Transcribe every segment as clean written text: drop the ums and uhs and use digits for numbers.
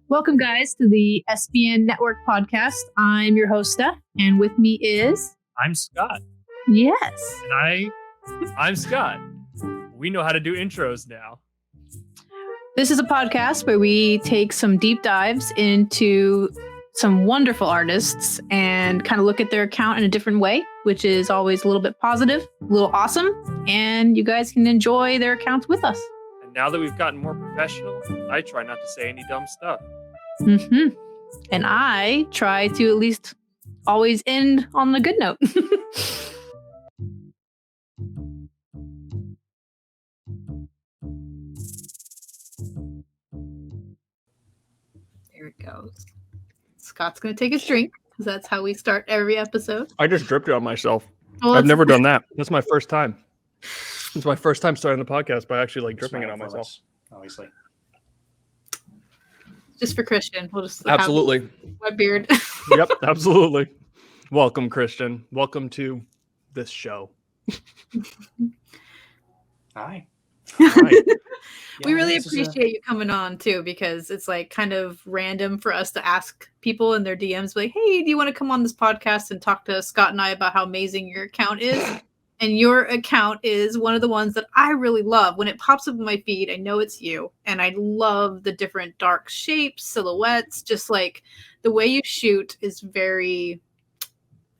Welcome, guys, to the SBN Network podcast. I'm your host, Steph, and with me is... I'm Scott. Yes. And I'm Scott. We know how to do intros now. This is a podcast where we take some deep dives into some wonderful artists and kind of look at their account in a different way, which is always a little bit positive, a little awesome, and you guys can enjoy their accounts with us. And now that we've gotten more professional, I try not to say any dumb stuff. Mm-hmm. And I try to at least always end on a good note. There it goes. Scott's going to take his drink because that's how we start every episode. I just dripped it on myself. Well, I've never done that. That's my first time. It's my first time starting the podcast by actually dripping it on myself. Obviously. Just for Christian. We'll just absolutely my beard. Yep, absolutely. Welcome, Christian. Welcome to this show. Hi. We really appreciate you coming on too, because it's like kind of random for us to ask people in their DMs like, hey, do you want to come on this podcast and talk to Scott and I about how amazing your account is? And your account is one of the ones that I really love. When it pops up in my feed, I know it's you. And I love the different dark shapes, silhouettes, just like the way you shoot is very,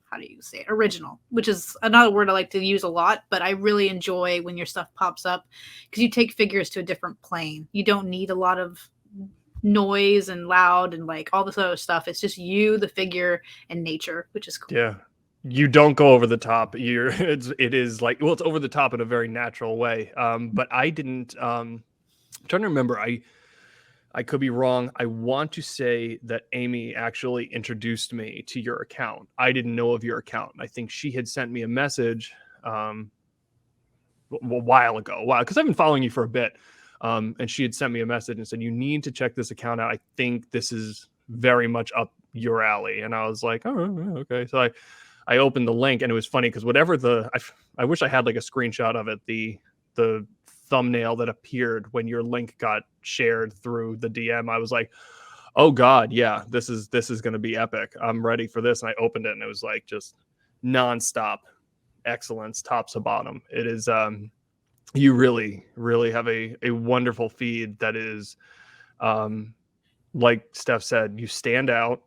how do you say it? Original, which is another word I like to use a lot, but I really enjoy when your stuff pops up because you take figures to a different plane. You don't need a lot of noise and loud and like all this other stuff. It's just you, the figure, and nature, which is cool. Yeah. You don't go over the top. It is like, well, it's over the top in a very natural way. But I didn't, I'm trying to remember. I could be wrong. I want to say that Amy actually introduced me to your account. I didn't know of your account. I think she had sent me a message a while ago. Wow, because I've been following you for a bit. And she had sent me a message and said, you need to check this account out. I think this is very much up your alley. And I was like, oh, okay. So I opened the link, and it was funny because whatever I wish I had like a screenshot of it. The thumbnail that appeared when your link got shared through the DM, I was like, oh God, yeah, this is going to be epic. I'm ready for this. And I opened it, and it was like just nonstop excellence, top to bottom. It is, you really, really have a wonderful feed that is, like Steph said, you stand out.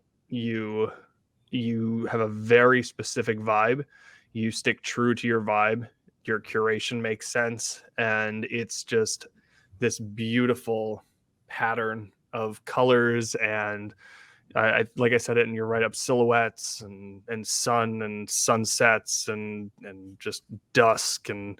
You have a very specific vibe. You stick true to your vibe. Your curation makes sense. And it's just this beautiful pattern of colors. And I like I said it in your write-up, silhouettes and sun and sunsets and just dusk and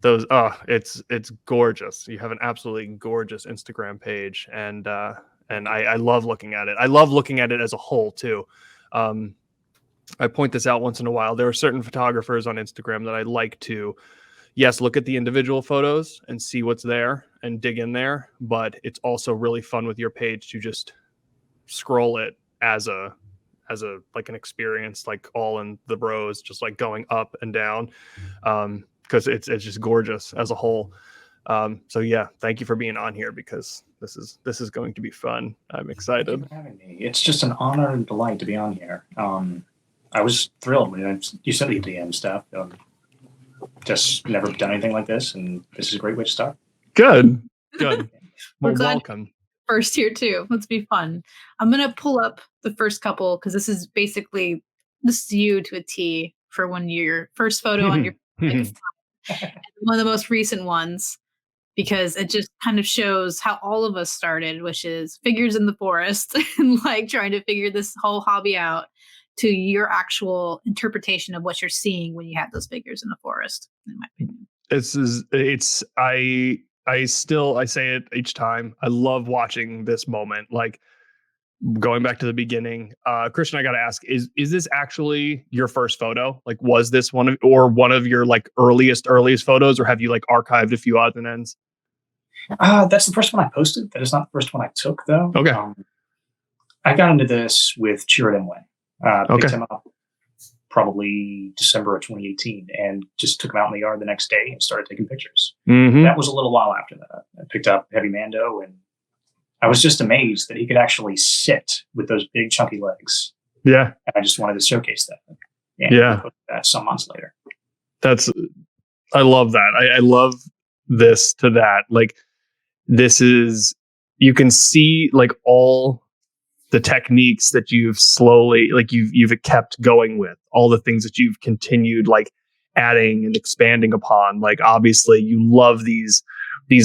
those. It's gorgeous. You have an absolutely gorgeous Instagram page. And I love looking at it. I love looking at it as a whole too. I point this out once in a while. There are certain photographers on Instagram that I like to, yes, look at the individual photos and see what's there and dig in there. But it's also really fun with your page to just scroll it as a like an experience, like all in the rows, just like going up and down. Because it's just gorgeous as a whole. So yeah, thank you for being on here because this is going to be fun. I'm excited. Thank you for having me. It's just an honor and delight to be on here. I was thrilled when you sent me the DM stuff. Just never done anything like this, and this is a great way to start. Good. We're Well, glad welcome. First here too. Let's be fun. I'm gonna pull up the first couple because this is you to a T for when your first photo on your one of the most recent ones, because it just kind of shows how all of us started, which is figures in the forest and like trying to figure this whole hobby out to your actual interpretation of what you're seeing when you have those figures in the forest, in my opinion. I say it each time. I love watching this moment. Like going back to the beginning, Christian, I got to ask, is this actually your first photo? Like, was this one of your like earliest photos, or have you like archived a few odds and ends? That's the first one I posted. That is not the first one I took, though. Okay. I got into this with Chiro Demway. Picked Okay. him up probably December of 2018 and just took him out in the yard the next day and started taking pictures. Mm-hmm. That was a little while after that. I picked up Heavy Mando and I was just amazed that he could actually sit with those big chunky legs. Yeah. And I just wanted to showcase that. And Yeah. that some months later. I love that. I love this to that. Like, this is, you can see like all the techniques that you've slowly, like you've kept going with, all the things that you've continued like adding and expanding upon. Like, obviously you love these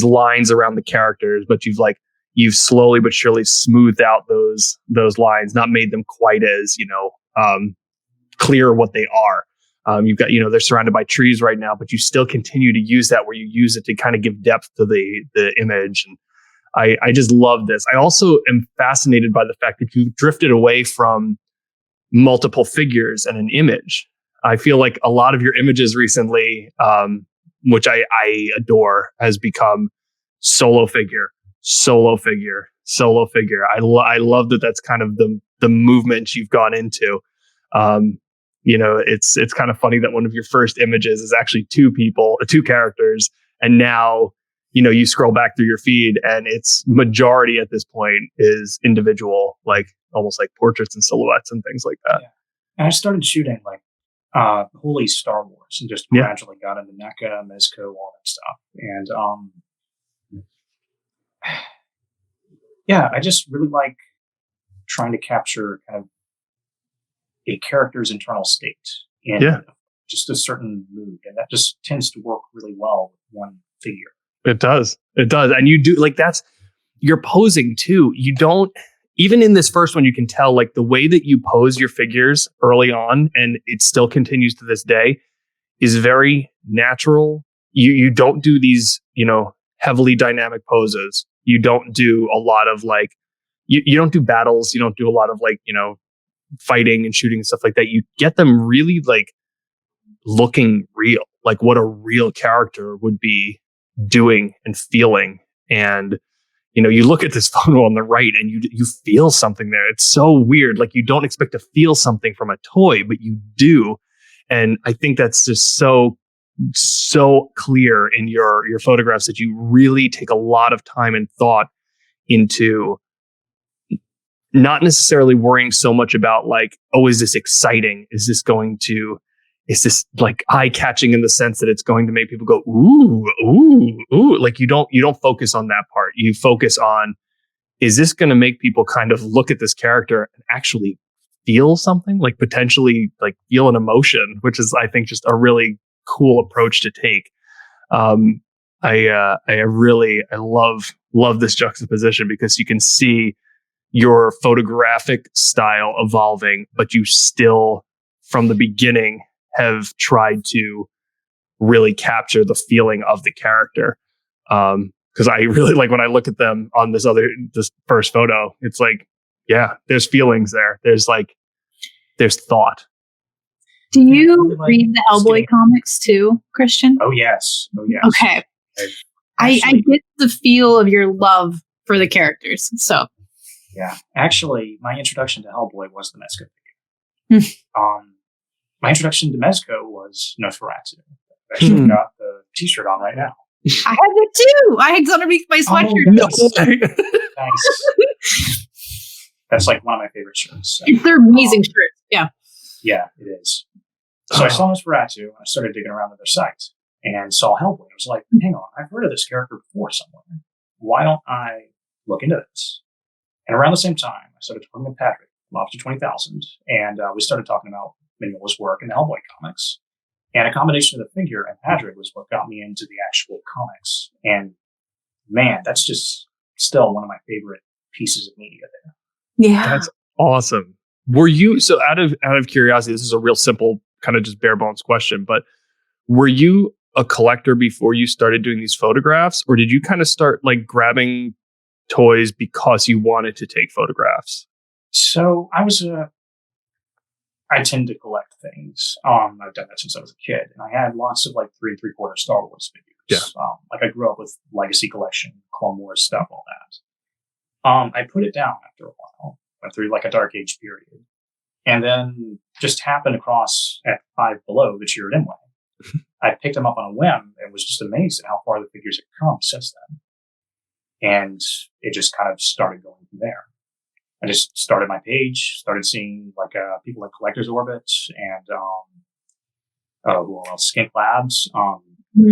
lines around the characters, but you've slowly but surely smoothed out those lines, not made them quite as, clear what they are. You've got, they're surrounded by trees right now, but you still continue to use that, where you use it to kind of give depth to the image. And I just love this. I also am fascinated by the fact that you drifted away from multiple figures and an image. I feel like a lot of your images recently, which I adore, has become solo figure. I love that that's kind of the movement you've gone into. It's kind of funny that one of your first images is actually two characters, and now you scroll back through your feed and its majority at this point is individual, like almost like portraits and silhouettes and things like that. Yeah. And I started shooting like wholly Star Wars, and just gradually got into NECA, Mezco, all that stuff. And I just really like trying to capture kind of a character's internal state in just a certain mood, and that just tends to work really well with one figure. It does. And you do, like, that's, you're posing too. You don't, even in this first one, you can tell like the way that you pose your figures early on, and it still continues to this day, is very natural. You don't do these, heavily dynamic poses. You don't do a lot of like, you don't do battles. You don't do a lot of like, fighting and shooting and stuff like that. You get them really like looking real, like what a real character would be doing and feeling. And you look at this photo on the right and you feel something there. It's so weird. Like, you don't expect to feel something from a toy, but you do. And I think that's just so clear in your photographs, that you really take a lot of time and thought into not necessarily worrying so much about like, oh, is this exciting? Is this like eye catching in the sense that it's going to make people go, ooh, ooh, ooh. Like, you don't focus on that part. You focus on, is this going to make people kind of look at this character and actually feel something, like potentially like feel an emotion, which is, I think, just a really cool approach to take. I love this juxtaposition, because you can see your photographic style evolving, but you still, from the beginning, have tried to really capture the feeling of the character. Because I really like when I look at them on this first photo, it's like, there's feelings there. There's thought. Do you read the Hellboy comics too, Christian? Oh yes. Okay. I get the feel of your love for the characters. So yeah, actually, my introduction to Hellboy was the Mezco figure. My introduction to Mezco was Nosferatu. I actually got the T-shirt on right now. I have it too. I had it underneath my sweatshirt. Nice. That's like one of my favorite shirts. They're amazing shirts. Yeah. Yeah, it is. So I saw Nosferatu, and I started digging around on their site and saw Hellboy. I was like, hang on, I've heard of this character before somewhere. Why don't I look into this? And around the same time, I started talking to Patrick from Officer 20,000, and we started talking about Mignola's work in the Hellboy comics. And a combination of the figure and Patrick was what got me into the actual comics. And man, that's just still one of my favorite pieces of media there. Yeah. That's awesome. Were you, so out of curiosity, this is a real simple kind of just bare bones question, but were you a collector before you started doing these photographs, or did you kind of start like grabbing toys because you wanted to take photographs? So I tend to collect things. I've done that since I was a kid, and I had lots of like 3 3/4 Star Wars figures. Yeah. Like I grew up with Legacy Collection, Clone Wars stuff, all that. I put it down after a while, went through like a Dark Age period, and then just happened across at Five Below the Cheered Imway. I picked them up on a whim and was just amazed at how far the figures had come since then. And it just kind of started going from there. I just started my page, started seeing like people like Collector's Orbit and who else? Skink Labs,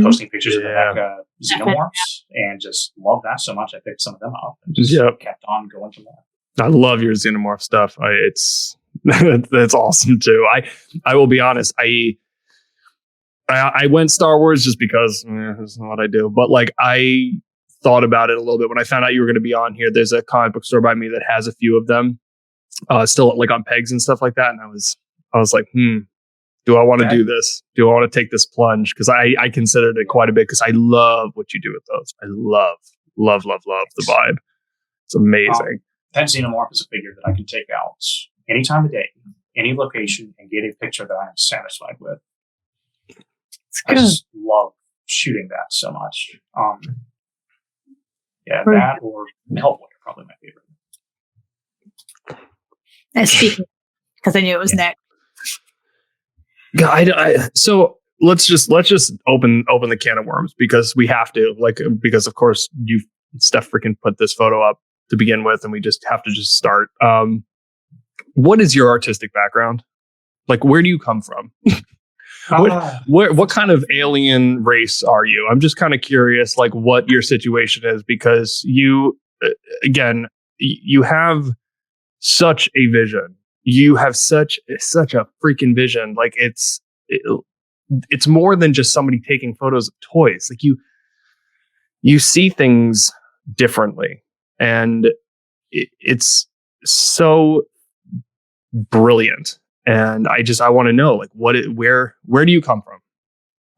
posting pictures of the NECA xenomorphs, and just loved that so much I picked some of them up and just kept on going from there. I love your xenomorph stuff. It's that's awesome too. I will be honest. I went Star Wars just because that's not what I do. But like I thought about it a little bit when I found out you were going to be on here. There's a comic book store by me that has a few of them, still like on pegs and stuff like that. And I was like, do I want to do this? Do I want to take this plunge? Because I considered it quite a bit because I love what you do with those. I love the vibe. It's amazing. That xenomorph is a figure that I can take out any time of day, any location, and get a picture that I am satisfied with. I just love shooting that so much. That or Hellboy are probably my favorite. And speaking, because I knew it was next. So let's just open the can of worms because we have to, because of course Steph freaking put this photo up to begin with, and we just have to start. What is your artistic background? Like, where do you come from? What kind of alien race are you? I'm just kind of curious, like what your situation is, because you have such a vision. You have such a freaking vision. Like it's more than just somebody taking photos of toys. Like you see things differently, and it's so brilliant. And I want to know, like, where do you come from?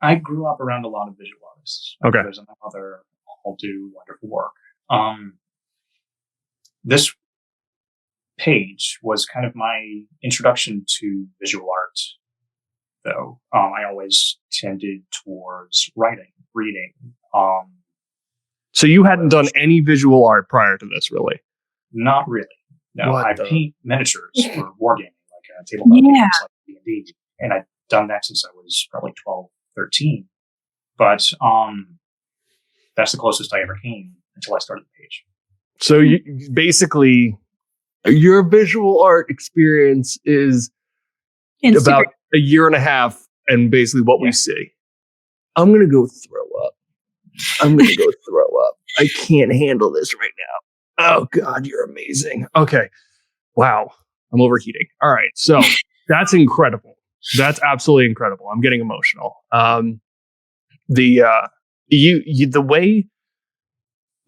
I grew up around a lot of visual artists. Okay. There's another all do wonderful work. This page was kind of my introduction to visual art, though. I always tended towards writing, reading. So you hadn't done any visual art prior to this, really? Not really. No, I paint miniatures for wargaming. Tabletop games like D&D, and I've done that since I was probably 12, 13. But that's the closest I ever came until I started the page. So you basically, your visual art experience is about a year and a half, and basically what we see. I'm gonna go throw up. I can't handle this right now. Oh God, you're amazing. Okay, wow. I'm overheating. All right. So that's incredible. That's absolutely incredible. I'm getting emotional.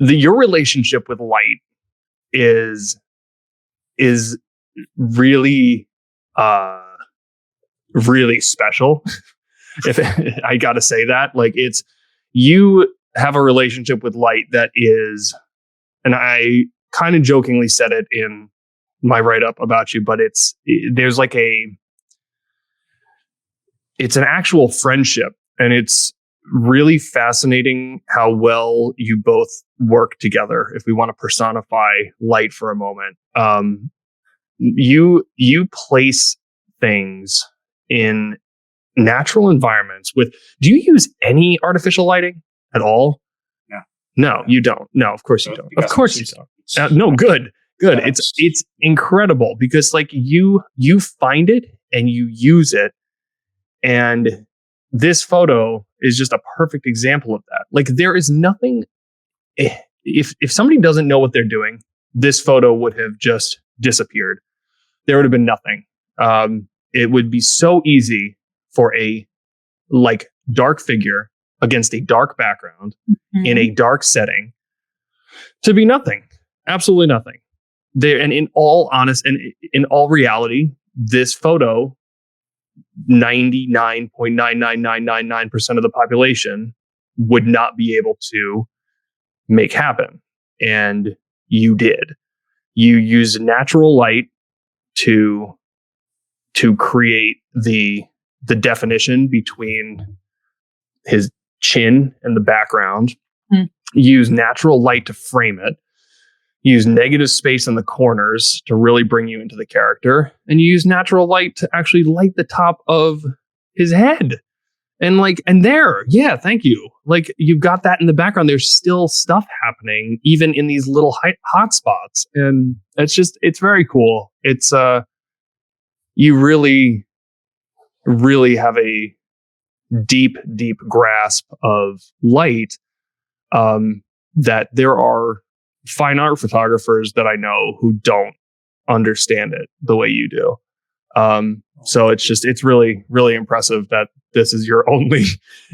Your relationship with light is really, really special. If I got to say that, like you have a relationship with light that is, and I kind of jokingly said it in my write-up about you, but it's an actual friendship, and it's really fascinating how well you both work together. If we want to personify light for a moment, you place things in natural environments do you use any artificial lighting at all? No, you don't. No, of course you don't. Of course you don't. No, good. It's incredible because like you find it and you use it, and this photo is just a perfect example of that. Like there is nothing, if somebody doesn't know what they're doing, this photo would have just disappeared. There would have been nothing. It would be so easy for a like dark figure against a dark background in a dark setting to be nothing. Absolutely nothing. There, and in all reality, this photo, 99.99999% of the population would not be able to make happen. And you did. You used natural light to create the definition between his chin and the background. Use natural light to frame it. Use negative space in the corners to really bring you into the character, and you use natural light to actually light the top of his head. Thank you. Like, you've got that in the background. There's still stuff happening, even in these little hot spots. And it's very cool. It's, you really, really have a deep grasp of light, that there are fine art photographers that I know who don't understand it the way you do. So it's really, really impressive that this is your only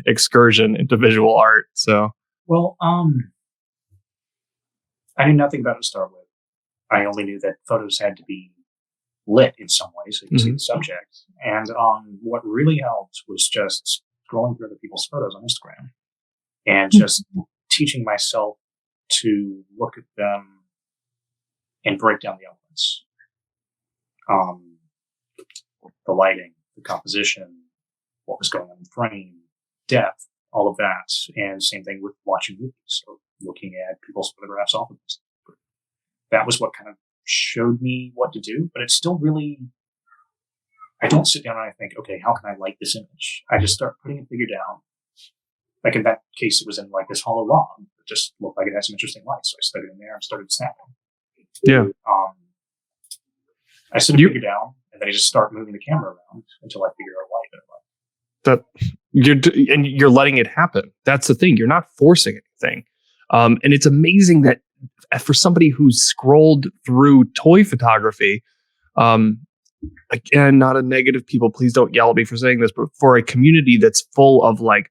excursion into visual art. So, well, I knew nothing about it to start with. I only knew that photos had to be lit in some way so you can see the subject. And what really helped was just scrolling through other people's photos on Instagram and just teaching myself to look at them and break down the elements. The lighting, the composition, what was going on in the frame, depth, all of that. And same thing with watching movies or looking at people's photographs off of this. That was what kind of showed me what to do, but it's still really, I don't sit down and I think, okay, how can I light this image? I just start putting a figure down. Like in that case, it was in like this hollow log. It just looked like it had some interesting light. So I stuck it in there and started snapping. Yeah. I set a figure down and then I just start moving the camera around until I figure out light. And you're letting it happen. That's the thing. You're not forcing anything. And it's amazing that for somebody who's scrolled through toy photography, again, not a negative, people, please don't yell at me for saying this, but for a community that's full of like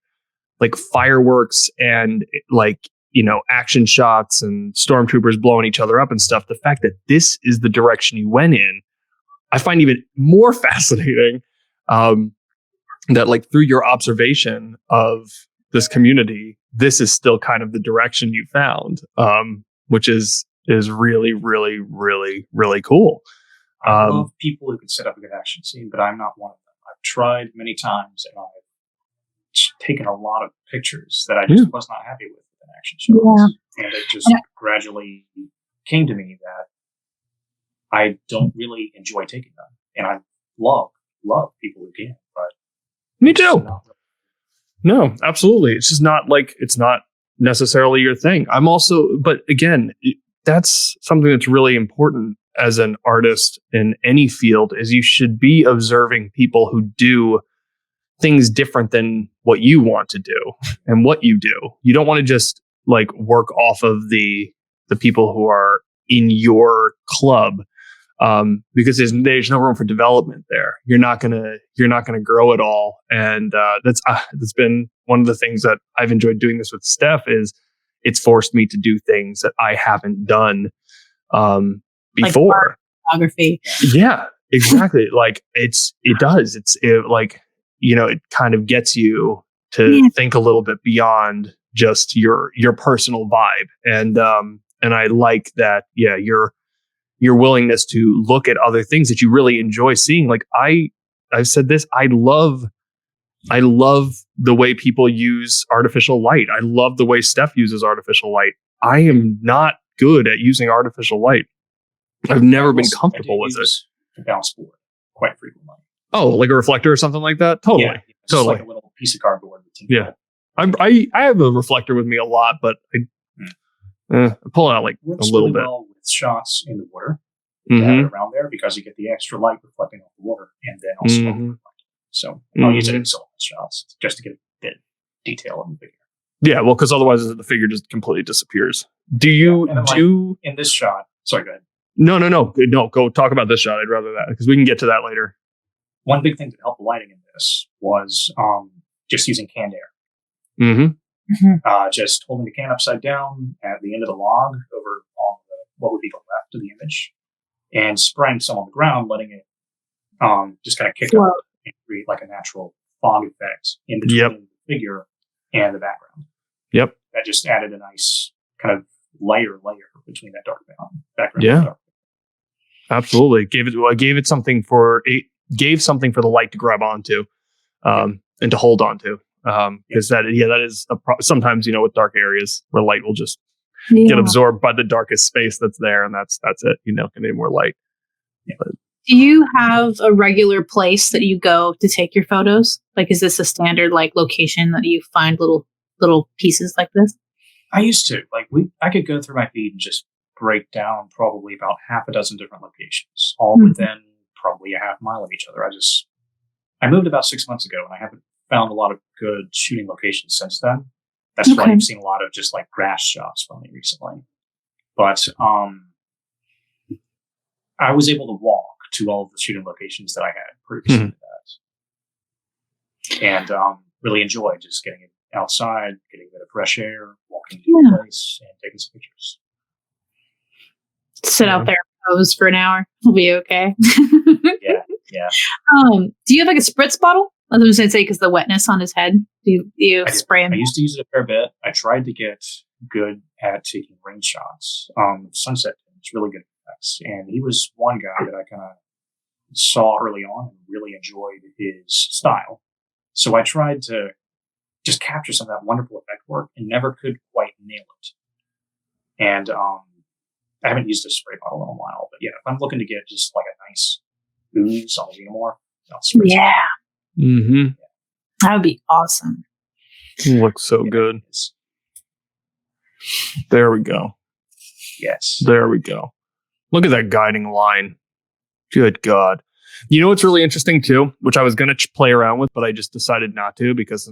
fireworks and action shots and stormtroopers blowing each other up and stuff, the fact that this is the direction you went in, I find even more fascinating. That like through your observation of this community, this is still kind of the direction you found, which is really, really, really, really cool. I love people who can set up a good action scene, but I'm not one of them. I've tried many times and I've taken a lot of pictures that I just was not happy with an action shot. Yeah. And it just gradually came to me that I don't really enjoy taking them. And I love people who can, but me too. No, absolutely. It's just not it's not necessarily your thing. I'm also, but again, that's something that's really important as an artist in any field, is you should be observing people who do things different than what you want to do and what you do. You don't want to just work off of the people who are in your club, because there's no room for development there. You're not gonna grow at all. And that's been one of the things that I've enjoyed doing this with Steph, is it's forced me to do things that I haven't done before. Photography. Yeah, exactly. It kind of gets you to think a little bit beyond just your personal vibe. And I like that. Yeah. Your willingness to look at other things that you really enjoy seeing. Like I've said this, I love the way people use artificial light. I love the way Steph uses artificial light. I am not good at using artificial light. I've never been comfortable with it. A bounce board quite frequently. Oh, like a reflector or something like that? Totally. Yeah, totally. Like a little piece of cardboard. Yeah. I have a reflector with me a lot, but I pull it out a little bit. Well with shots in the water around there, because you get the extra light reflecting off the water and then also so I'll use it in solid shots just to get a bit of detail in the figure. Yeah, well, because otherwise the figure just completely disappears. Do you in this shot? Sorry, go ahead. No, go talk about this shot. I'd rather that, because we can get to that later. One big thing that helped the lighting in this was just using canned air. Just holding the can upside down at the end of the log over on what would be the left of the image, and spraying some on the ground, letting it just kind of kick up and create like a natural fog effect in between the figure and the background. Yep. That just added a nice kind of layer between that dark background. Yeah. Absolutely. Gave something for the light to grab onto, and to hold onto. Because that is sometimes, with dark areas where light will just get absorbed by the darkest space that's there, and that's it. You don't get any more light. Yeah. Do you have a regular place that you go to take your photos? Like, is this a standard like location that you find little pieces like this? I used to I could go through my feed and just break down probably about half a dozen different locations, all within probably a half mile of each other. I moved about 6 months ago, and I haven't found a lot of good shooting locations since then. That's why you've seen a lot of just like grass shots from me recently. But I was able to walk to all of the shooting locations that I had previously to that, and really enjoyed just getting outside, getting a bit of fresh air, walking to the place, and taking some pictures. Sit out there and pose for an hour. We'll be okay. Yeah. Do you have like a spritz bottle? I was going to say because the wetness on his head. Do you spray him? I used to use it a fair bit. I tried to get good at taking rain shots. Sunset is really good effects, and he was one guy that I kind of saw early on and really enjoyed his style. So I tried to just capture some of that wonderful effect work and never could quite nail it. And I haven't used a spray bottle in a while, but yeah, if I'm looking to get just like a nice ooze on Xenomorph, I'll spray some. Mm-hmm. That would be awesome. Looks so good. There we go. Yes. There we go. Look at that guiding line. Good God. You know what's really interesting too, which I was going to play around with, but I just decided not to because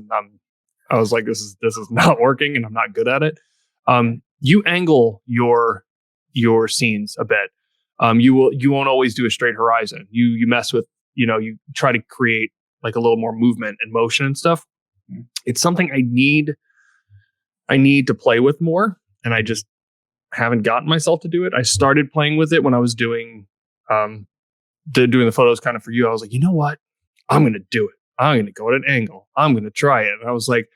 I was like, this is not working and I'm not good at it. You angle your scenes a bit. You won't always do a straight horizon. You mess with, you try to create like a little more movement and motion and stuff. It's something I need to play with more, and I just haven't gotten myself to do it. I started playing with it when I was doing the photos kind of for you. I was like, you know what? I'm going to do it. I'm going to go at an angle. I'm going to try it. And I was like,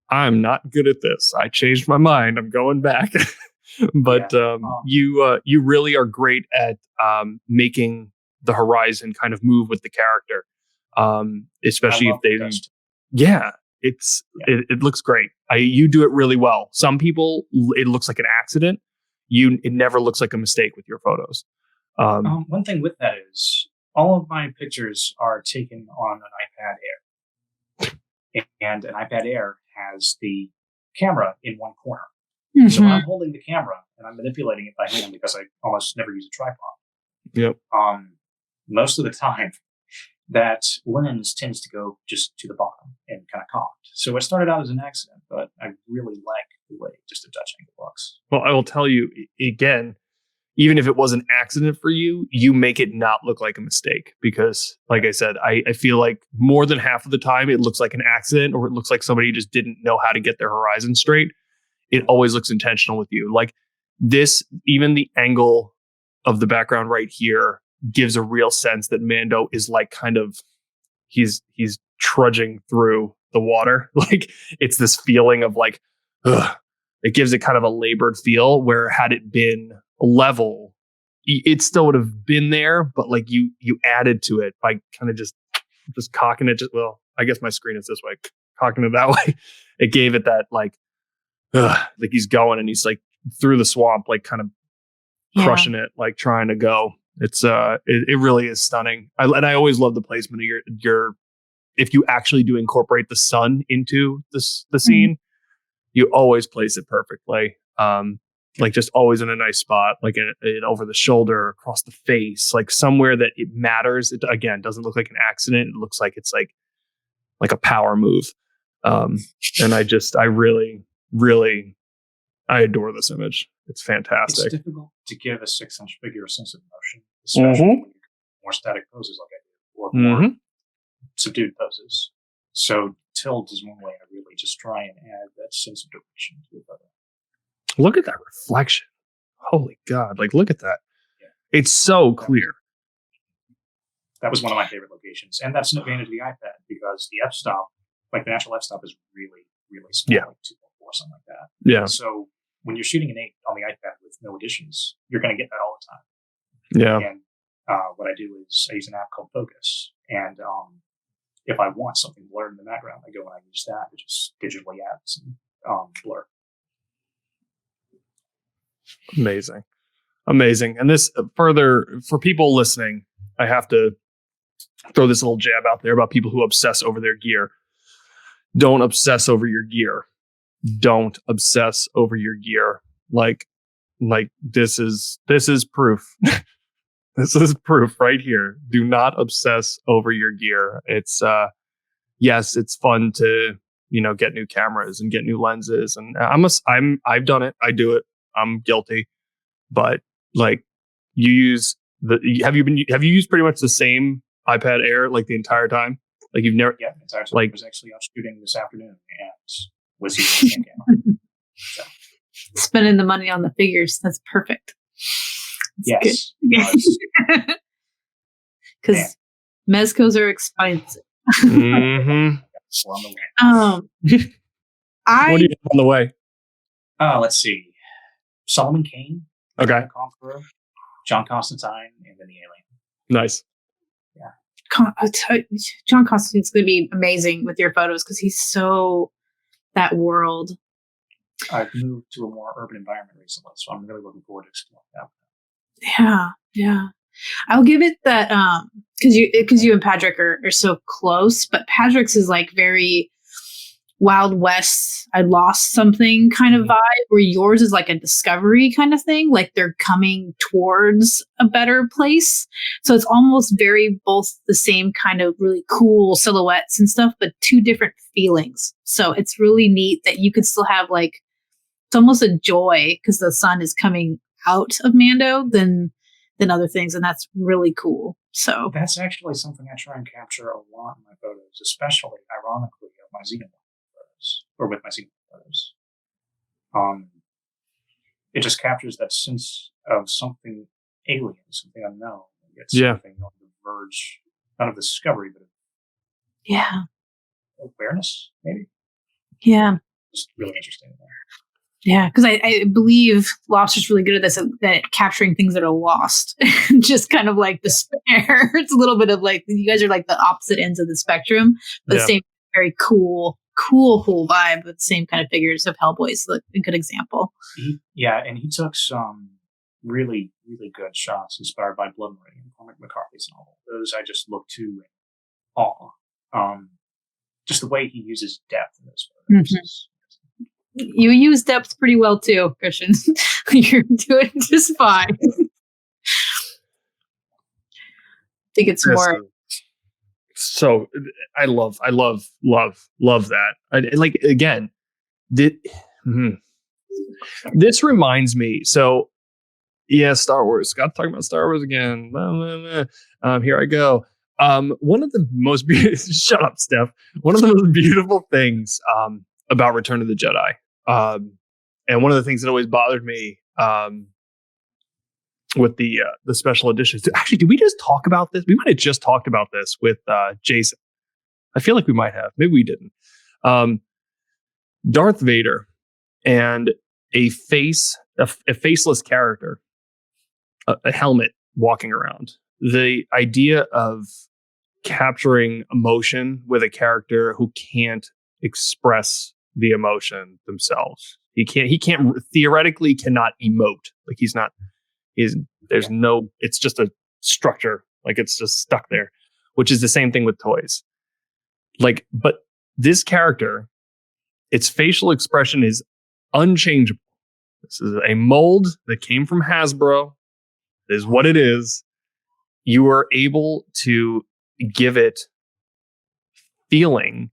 I'm not good at this. I changed my mind. I'm going back. But you really are great at making the horizon kind of move with the character, especially if they. It looks great. You do it really well. Some people, it looks like an accident. It never looks like a mistake with your photos. One thing with that is all of my pictures are taken on an iPad Air, and an iPad Air has the camera in one corner. Mm-hmm. So when I'm holding the camera and I'm manipulating it by hand because I almost never use a tripod. Yep. Most of the time, that lens tends to go just to the bottom and kind of cocked. So it started out as an accident, but I really like the way just a Dutch angle looks. Well, I will tell you again, even if it was an accident for you, you make it not look like a mistake because, like I said, I feel like more than half of the time it looks like an accident or it looks like somebody just didn't know how to get their horizon straight. It always looks intentional with you. Like this, even the angle of the background right here gives a real sense that Mando is like kind of, he's trudging through the water. Like it's this feeling of like, ugh. It gives it kind of a labored feel where had it been level, it still would have been there, but like you added to it by kind of just cocking it. I guess my screen is this way, cocking it that way. It gave it that like he's going and he's like through the swamp, like kind of crushing it, like trying to go. It's it really is stunning. I always love the placement of your if you actually do incorporate the sun into the scene, you always place it perfectly. Like just always in a nice spot, like in over the shoulder, across the face, like somewhere that it matters. It again doesn't look like an accident. It looks like it's like a power move. And I really, really, I adore this image. It's fantastic. It's difficult to give a 6-inch figure a sense of motion, especially when you do more static poses like I do, or more subdued poses. So tilt is one way I really just try and add that sense of direction to the photo. Look at that reflection. Holy God. Like, look at that. Yeah. It's so clear. That was one of my favorite locations. And that's an advantage of the iPad because the f-stop, like the natural f-stop is really, really small, like 2.4, something like that. Yeah. And so when you're shooting an 8 on the iPad with no additions, you're going to get that all the time. Yeah. And what I do is I use an app called Focus. And if I want something blurred in the background, I go and I use that to just digitally add some blur. Amazing. And this further for people listening, I have to throw this little jab out there about people who obsess over their gear. Don't obsess over your gear. Don't obsess over your gear. Like this is proof. This is proof right here. Do not obsess over your gear. It's yes, it's fun to, get new cameras and get new lenses, and I've done it. I do it. I'm guilty. But like, have you used pretty much the same iPad Air like the entire time? Like you've never? Yeah, the entire time. I was actually out shooting this afternoon and was using the camera. So. Spending the money on the figures. That's perfect. That's yes. Because mezcos are expensive. Mm-hmm. We're on the way. What do you have on the way? Let's see. Solomon Kane. Okay. Conqueror, John Constantine, and then the Alien. Nice. Yeah. John Constantine's going to be amazing with your photos because he's so that world. I've moved to a more urban environment recently, so I'm really looking forward to exploring that. Yeah. I'll give it that because you and Patrick are so close, but Patrick's is like very Wild West, I lost something kind of vibe, where yours is like a discovery kind of thing, like they're coming towards a better place. So it's almost very both the same kind of really cool silhouettes and stuff, but two different feelings. So it's really neat that you could still have like, it's almost a joy because the sun is coming out of Mando than other things. And that's really cool. So that's actually something I try and capture a lot in my photos, especially ironically of my Xenomorph. Or with my Xenomorph photos. It just captures that sense of something alien, something unknown. It's something on the verge, not of discovery, but of awareness, maybe. Yeah. Just really interesting there. Yeah, because I believe Lobster's really good at this, at capturing things that are lost. Just kind of like despair. It's a little bit of like, you guys are like the opposite ends of the spectrum, but the same very cool vibe with the same kind of figures of Hellboy's a good example. And he took some really, really good shots inspired by Blood Meridian, Cormac McCarthy's novel. Those I just look to in awe. Just the way he uses depth in those photos. Mm-hmm. You use depth pretty well too, Christian. You're doing just fine. I think it's more. So I love that. Like, again, this reminds me. So Star Wars. Got to talk about Star Wars again. Here I go. One of the most beautiful. Shut up, Steph. One of the most beautiful things about Return of the Jedi, and one of the things that always bothered me. With the special editions. Actually, did we just talk about this? We might have just talked about this with Jason. I feel like we might have. Maybe we didn't. Darth Vader and a faceless character, a helmet walking around. The idea of capturing emotion with a character who can't express the emotion themselves. He theoretically cannot emote. Like he's not. It's just a structure, like it's just stuck there, which is the same thing with toys. Like, but this character, its facial expression is unchangeable. This is a mold that came from Hasbro. It is what it is. You are able to give it feeling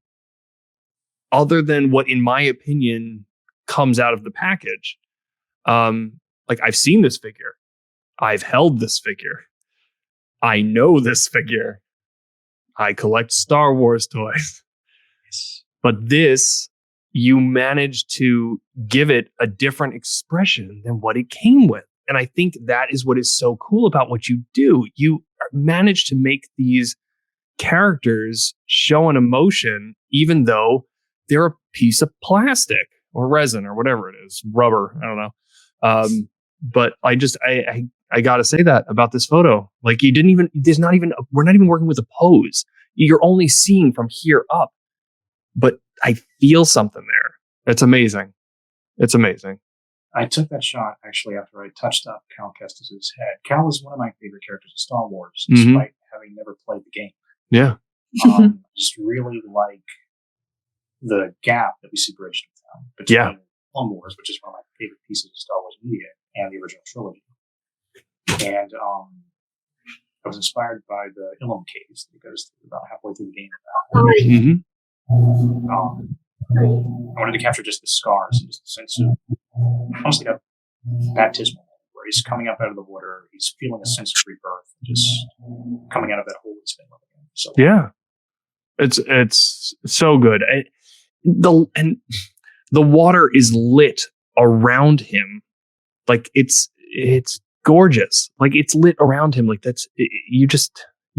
other than what, in my opinion, comes out of the package. Like I've seen this figure. I've held this figure. I know this figure. I collect Star Wars toys. But this, you manage to give it a different expression than what it came with. And I think that is what is so cool about what you do. You manage to make these characters show an emotion, even though they're a piece of plastic or resin or whatever it is, rubber. I don't know. But I gotta say that about this photo. Like we're not even working with a pose. You're only seeing from here up, but I feel something there. It's amazing. It's amazing. I took that shot actually after I touched up Cal Kestis' head. Cal is one of my favorite characters in Star Wars, despite having never played the game. Yeah. Just really like the gap that we see bridged with them between Clone Wars, which is one of my favorite pieces of Star Wars media, and the original trilogy. And I was inspired by the Ilum caves that goes through about halfway through the game. I wanted to capture just the scars and just the sense of almost like a baptismal, where he's coming up out of the water, he's feeling a sense of rebirth, just coming out of that hole he's been living in. So it's so good. The water is lit around him, like it's gorgeous. Like it's lit around him. Like you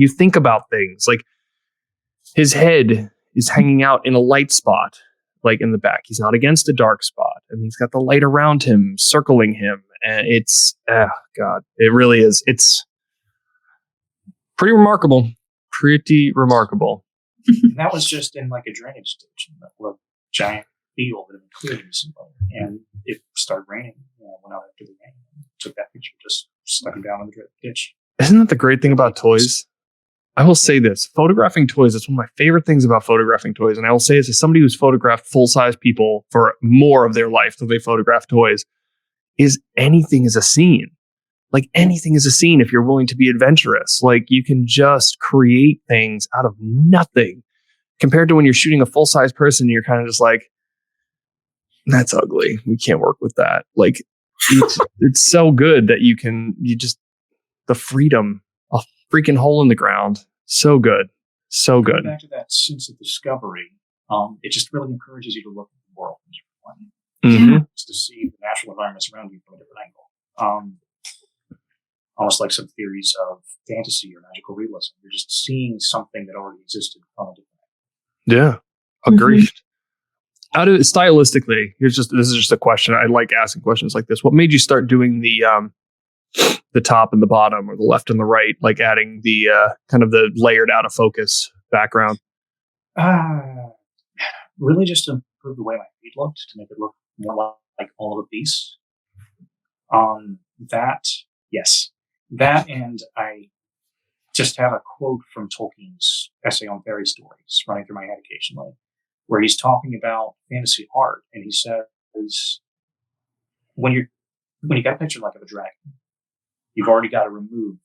think about things like his head is hanging out in a light spot, like in the back. He's not against a dark spot, and he's got the light around him, circling him. And it's, God, it really is. It's pretty remarkable. And that was just in like a drainage ditch in a giant field that had been cleared recently. And it started raining. I went out after the rain and took that picture, just stuck it down in the ditch. Isn't that the great thing about toys? I will say this, photographing toys, it's one of my favorite things about photographing toys. And I will say this as somebody who's photographed full-size people for more of their life than they photograph toys, is anything is a scene. Like anything is a scene if you're willing to be adventurous. Like you can just create things out of nothing compared to when you're shooting a full-size person, you're kind of just like, that's ugly. We can't work with that. Like it's so good that the freedom, a freaking hole in the ground. So good. So good. Back to that sense of discovery. It just really encourages you to look at the world in a different way. Just to see the natural environments around you from a different angle. Almost like some theories of fantasy or magical realism. You're just seeing something that already existed from a different angle. Yeah. Agreed. Stylistically, this is just a question. I like asking questions like this. What made you start doing the top and the bottom, or the left and the right, like adding the kind of the layered out of focus background? Really just to improve the way my feed looked, to make it look more like all of a piece. That, and I just have a quote from Tolkien's essay on fairy stories running through my head occasionally, where he's talking about fantasy art, and he says, when you got a picture like of a dragon, you've already got to remove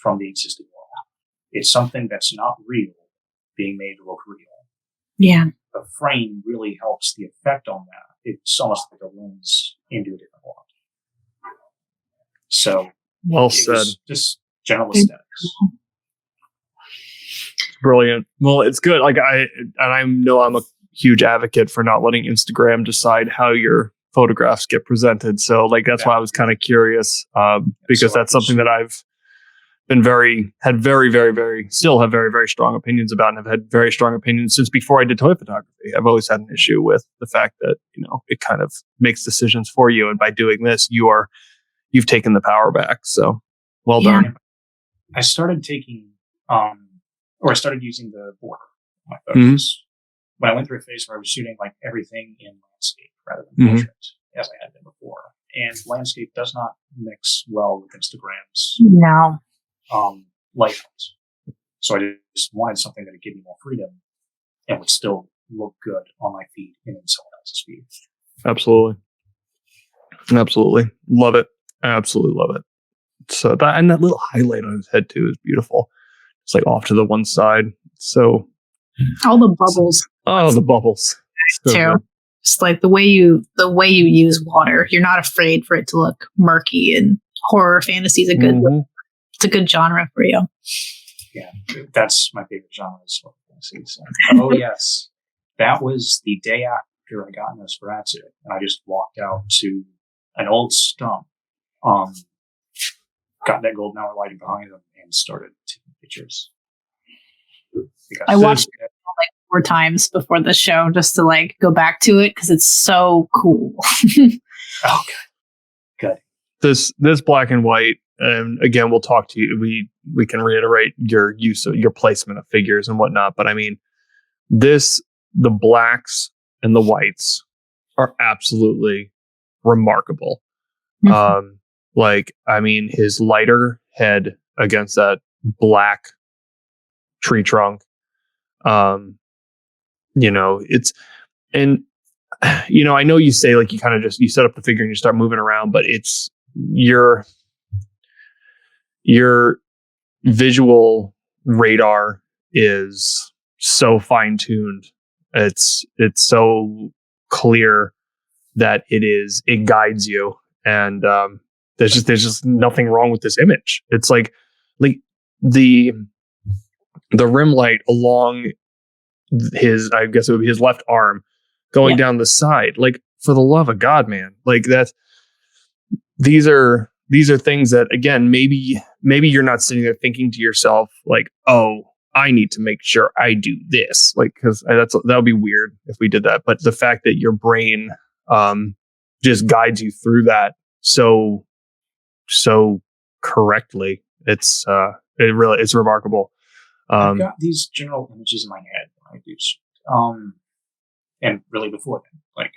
from the existing world. It's something that's not real being made to look real. Yeah. The frame really helps the effect on that. It's almost like a lens into a different world. So, well said. Just general aesthetics. Brilliant. Well, it's good. Like I know I'm a huge advocate for not letting Instagram decide how your photographs get presented. So like, that's why I was kind of curious, because that's something that I've been still have very, very strong opinions about, and have had very strong opinions since before I did toy photography. I've always had an issue with the fact that, it kind of makes decisions for you. And by doing this, you've taken the power back. So well done. I started taking, I started using the border on my photos. When I went through a phase where I was shooting like everything in landscape rather than portrait, as I had been before. And landscape does not mix well with Instagram's layout. So I just wanted something that would give me more freedom and would still look good on my feed and in someone else's feed. Absolutely. Love it. I absolutely love it. So that little highlight on his head too is beautiful. It's like off to the one side. So all the bubbles. The bubbles. So too. Just like the way you use water. You're not afraid for it to look murky, and horror fantasy is it's a good genre for you. Yeah, that's my favorite genre is horror fantasy. So. Yes. That was the day after I got Nosferatu, and I just walked out to an old stump, got that golden hour lighting behind them, and started taking pictures. I watched it like 4 times before the show just to like go back to it because it's so cool. Oh, good. This black and white, and again, we'll talk to you. We can reiterate your use of your placement of figures and whatnot, but I mean, the blacks and the whites are absolutely remarkable. Like, I mean, his lighter head against that black tree trunk. You know, and I know you say like you kind of just you set up the figure and you start moving around, but it's your visual radar is so fine tuned. It's so clear that it guides you, and there's just nothing wrong with this image. It's like the rim light along I guess it would be his left arm going down the side. Like, for the love of God, man, like these are things that, again, maybe you're not sitting there thinking to yourself like, oh, I need to make sure I do that would be weird if we did that. But the fact that your brain just guides you through that so correctly, it's remarkable. I've got these general images in my head when I do shit. And really before then, like,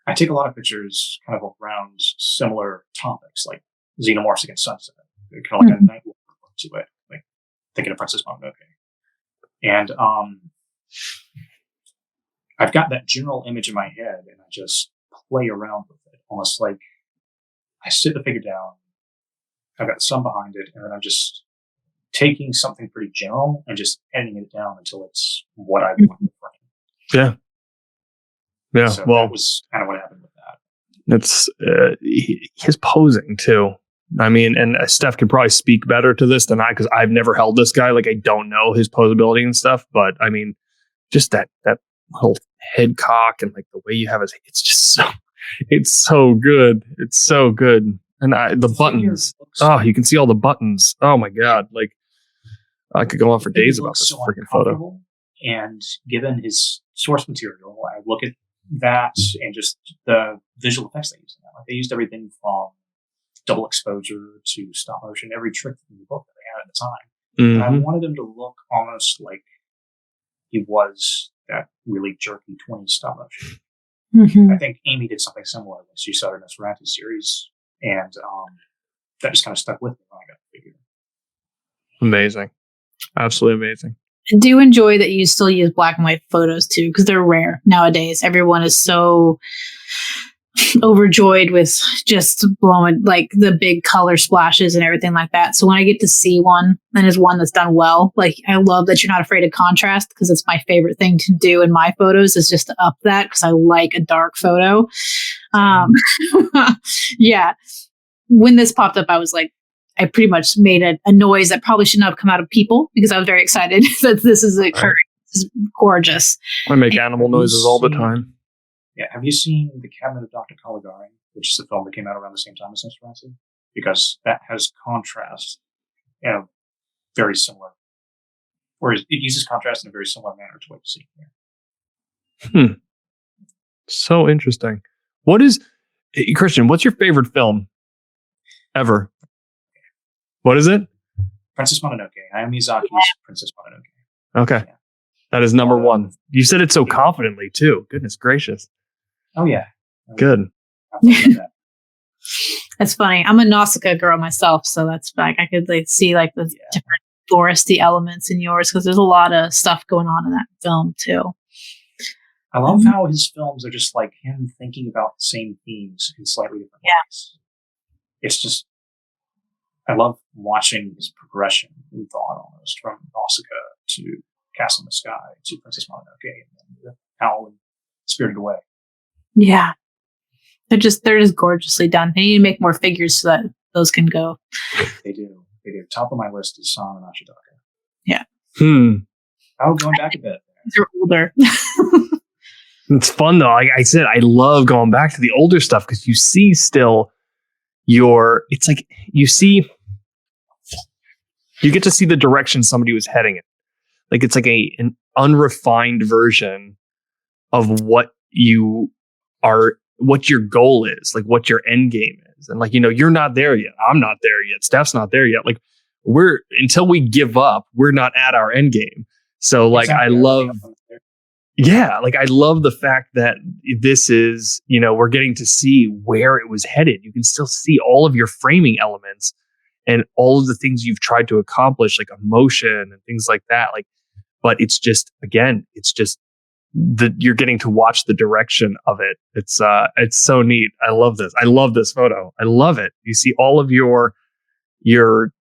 I take a lot of pictures kind of around similar topics, like xenomorphs against sunset, kind of like a night look to it, like thinking of Princess Mononoke. And I've got that general image in my head, and I just play around with it, almost like I sit the figure down, I've got the sun behind it, and then I'm just taking something pretty general and just editing it down until it's what I want in the frame. Yeah. So well, that was kind of what happened with that. It's his posing too. I mean, and Steph could probably speak better to this than I, because I've never held this guy. Like, I don't know his posability and stuff, but I mean, just that whole head cock and like the way you have it, it's just it's so good. It's so good. And the buttons. Oh, you can see all the buttons. Oh my God. Like, I could go on for days about this freaking photo. And given his source material, I look at that and just the visual effects they used. Like, they used everything from double exposure to stop motion, every trick in the book that they had at the time. Mm-hmm. And I wanted him to look almost like he was that really jerky 20s stop motion. Mm-hmm. I think Amy did something similar when she saw her Nosferatu series, and that just kind of stuck with me when I got the figure. Amazing. Absolutely amazing. I do enjoy that you still use black and white photos too, because they're rare nowadays. Everyone is so overjoyed with just blowing like the big color splashes and everything like that. So when I get to see one and is one that's done well, like, I love that you're not afraid of contrast, because it's my favorite thing to do in my photos is just to up that, because I like a dark photo. Yeah. When this popped up, I was like, I pretty much made a noise that probably shouldn't have come out of people, because I was very excited that this is occurring. This is gorgeous. I make animal noises all the time. Yeah. Have you seen The Cabinet of Dr. Caligari, which is the film that came out around the same time as Nosferatu? Because that has contrast, very similar. Or it uses contrast in a very similar manner to what you see here. So interesting. Christian, what's your favorite film ever? What is it? Princess Mononoke. Hayao Miyazaki's Princess Mononoke. Okay. Yeah. That is number one. You said it so confidently too. Goodness gracious. Oh yeah. Good. That's funny. I'm a Nausicaa girl myself, so that's like I could see like the different foresty elements in yours, because there's a lot of stuff going on in that film too. I love how his films are just like him thinking about the same themes in slightly different ways. It's just, I love watching his progression in thought, almost from Nausicaa to Castle in the Sky to Princess Mononoke, and then Howl and Spirited Away. Yeah. They're just gorgeously done. They need to make more figures so that those can go. They do. Top of my list is San and Ashitaka. Yeah. Oh, going back a bit. They're older. It's fun though. Like I said, I love going back to the older stuff, because you see still it's like you get to see the direction somebody was heading in. Like, it's like an unrefined version of what your goal is, like what your end game is. And like, you're not there yet. I'm not there yet. Steph's not there yet. Like, until we give up, we're not at our end game. So like, exactly. Yeah, like I love the fact that this is, we're getting to see where it was headed. You can still see all of your framing elements and all of the things you've tried to accomplish, like emotion and things like that. Like, but it's just, again, it's just you're getting to watch the direction of it. It's so neat. I love this. I love this photo. I love it. You see all of your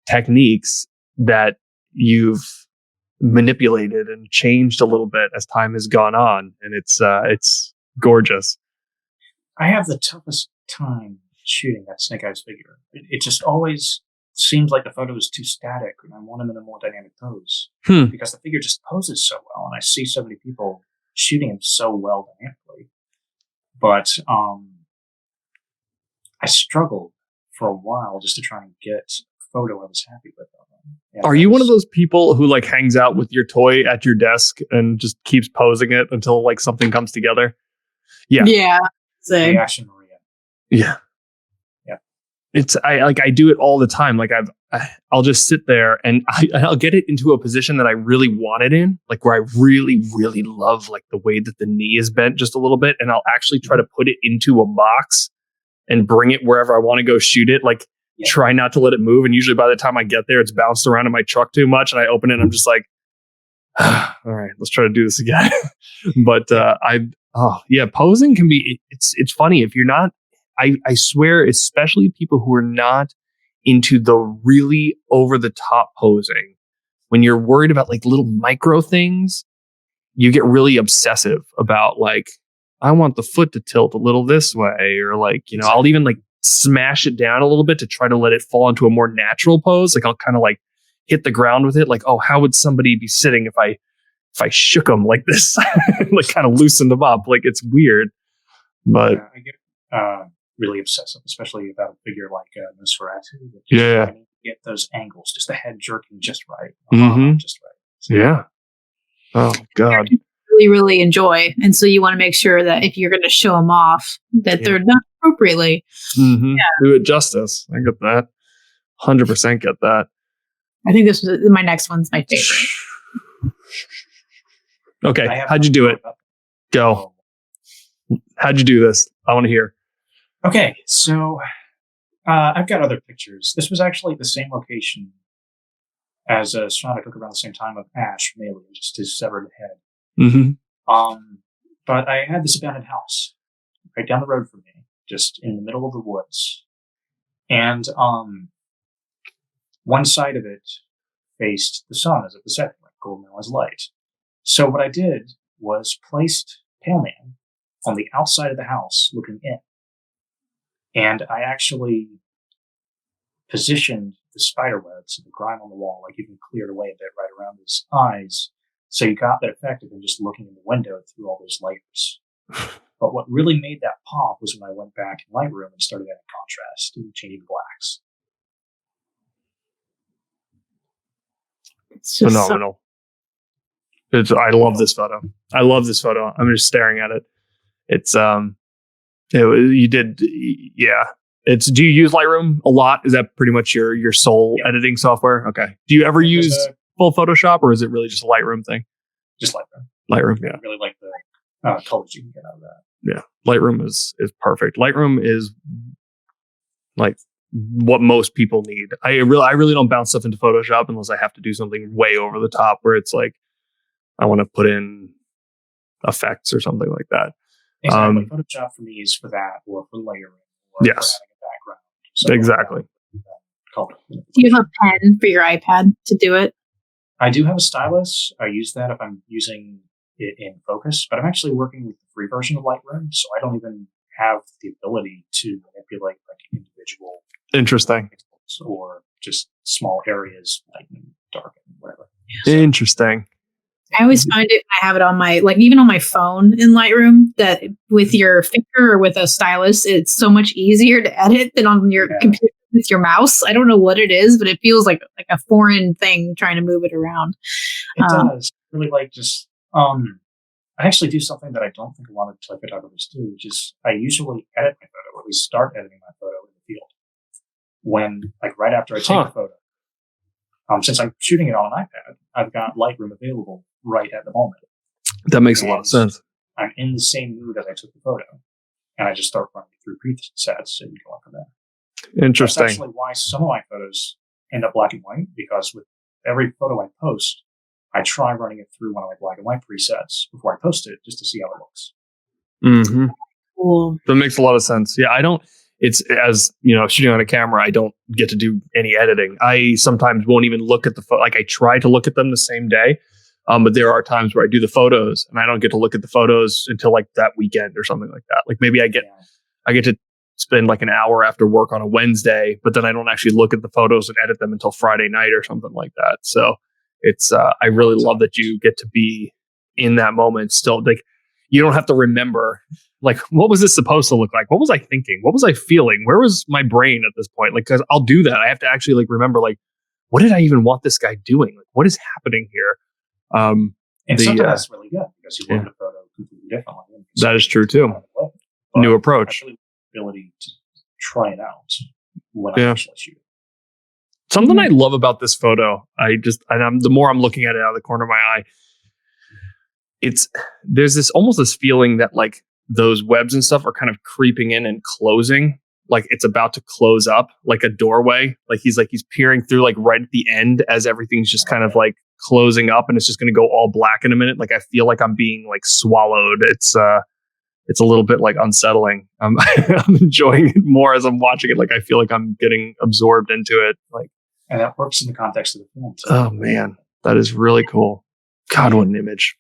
techniques that you've manipulated and changed a little bit as time has gone on, and it's gorgeous. I have the toughest time shooting that Snake Eyes figure. It just always seems like the photo is too static, and I want him in a more dynamic pose because the figure just poses so well, and I see so many people shooting him so well dynamically. But I struggled for a while just to try and get a photo I was happy with of him. Are you one of those people who like hangs out with your toy at your desk and just keeps posing it until like something comes together? Yeah. Yeah. Same. Reaction Maria. Yeah. I do it all the time. Like I'll just sit there and I'll get it into a position that I really want it in, like where I really, really love like the way that the knee is bent just a little bit. And I'll actually try to put it into a box and bring it wherever I want to go shoot it. Like try not to let it move. And usually by the time I get there, it's bounced around in my truck too much. And I open it and I'm just like, all right, let's try to do this again. But posing can be, it's funny if you're not, I swear, especially people who are not into the really over the top posing, when you're worried about like little micro things, you get really obsessive about like, I want the foot to tilt a little this way, or like, I'll even like smash it down a little bit to try to let it fall into a more natural pose. Like I'll kind of like hit the ground with it. Like, oh, how would somebody be sitting if I shook them like this, like kind of loosened them up? Like it's weird, but I get really obsessive, especially about a figure like Nosferatu. Yeah, get those angles, just the head jerking just right, just right. So, yeah. Oh God. Really, really enjoy, and so you want to make sure that if you're going to show them off, that they're done appropriately. Mm-hmm. Yeah. Do it justice. I get that. 100% get that. I think this was my next one's my favorite. Okay, how'd you do it? Go. How'd you do this? I want to hear. Okay, so I've got other pictures. This was actually the same location as a shot I took around the same time of Ash from Alien, just his severed head. Mm-hmm. But I had this abandoned house right down the road from me, just in the middle of the woods. And one side of it faced the sun as it was setting, like golden hour's light. So what I did was placed Pale Man on the outside of the house looking in. And I actually positioned the spider webs and the grime on the wall, like even cleared away a bit right around his eyes. So you got that effect of him just looking in the window through all those layers. But what really made that pop was when I went back in Lightroom and started adding contrast and changing blacks. It's just phenomenal. I love this photo. I love this photo. I'm just staring at it. It's you did, yeah. Do you use Lightroom a lot? Is that pretty much your sole editing software? Okay. Do you ever use full Photoshop, or is it really just a Lightroom thing? Just Lightroom. Lightroom, yeah. I really like the colors you can get out of that. Yeah, Lightroom is perfect. Lightroom is like what most people need. I really don't bounce stuff into Photoshop unless I have to do something way over the top, where it's like I want to put in effects or something like that. Exactly. Photoshop for me is for that, or for layering, or for adding a background. So exactly. Do you have a pen for your iPad to do it? I do have a stylus. I use that if I'm using it in Focus, but I'm actually working with the free version of Lightroom, so I don't even have the ability to manipulate like individual. Interesting. Or just small areas, lighten, darken, whatever. So, interesting. I always find it, I have it on my, like even on my phone in Lightroom, that with your finger or with a stylus, it's so much easier to edit than on your computer with your mouse. I don't know what it is, but it feels like a foreign thing trying to move it around. It does. Really like just, I actually do something that I don't think a lot of toy photographers do, which is I usually edit my photo, or at least start editing my photo in the field. When, like right after I take the photo. Since I'm shooting it on an iPad, I've got Lightroom available right at the moment. That makes a lot of sense. I'm in the same mood as I took the photo, and I just start running through presets and go on from there. Interesting. That's actually why some of my photos end up black and white, because with every photo I post, I try running it through one of my black and white presets before I post it, just to see how it looks. Mm-hmm. Cool. That makes a lot of sense. Yeah, I don't. It's, as you know, shooting on a camera, I don't get to do any editing. I sometimes won't even look at the photo. Like, I try to look at them the same day, but there are times where I do the photos and I don't get to look at the photos until like that weekend or something like that. Like, maybe I get to spend like an hour after work on a Wednesday, but then I don't actually look at the photos and edit them until Friday night or something like that. So it's I really love that you get to be in that moment still. Like, you don't have to remember, like, what was this supposed to look like? What was I thinking? What was I feeling? Where was my brain at this point? Like, because I'll do that. I have to actually like remember, like, what did I even want this guy doing? Like, what is happening here? And sometimes that's really good, because you look at a photo completely differently. That is true too. New approach. Ability to try it out when I actually shoot. Something I love about this photo, the more I'm looking at it out of the corner of my eye, there's this feeling that like those webs and stuff are kind of creeping in and closing, like it's about to close up, like a doorway. Like he's peering through, like right at the end, as everything's just kind of like closing up, and it's just going to go all black in a minute. Like, I feel like I'm being like swallowed. It's a little bit like unsettling. I'm enjoying it more as I'm watching it. Like, I feel like I'm getting absorbed into it. Like, and that works in the context of the film too. Oh man, that is really cool. God, what an image.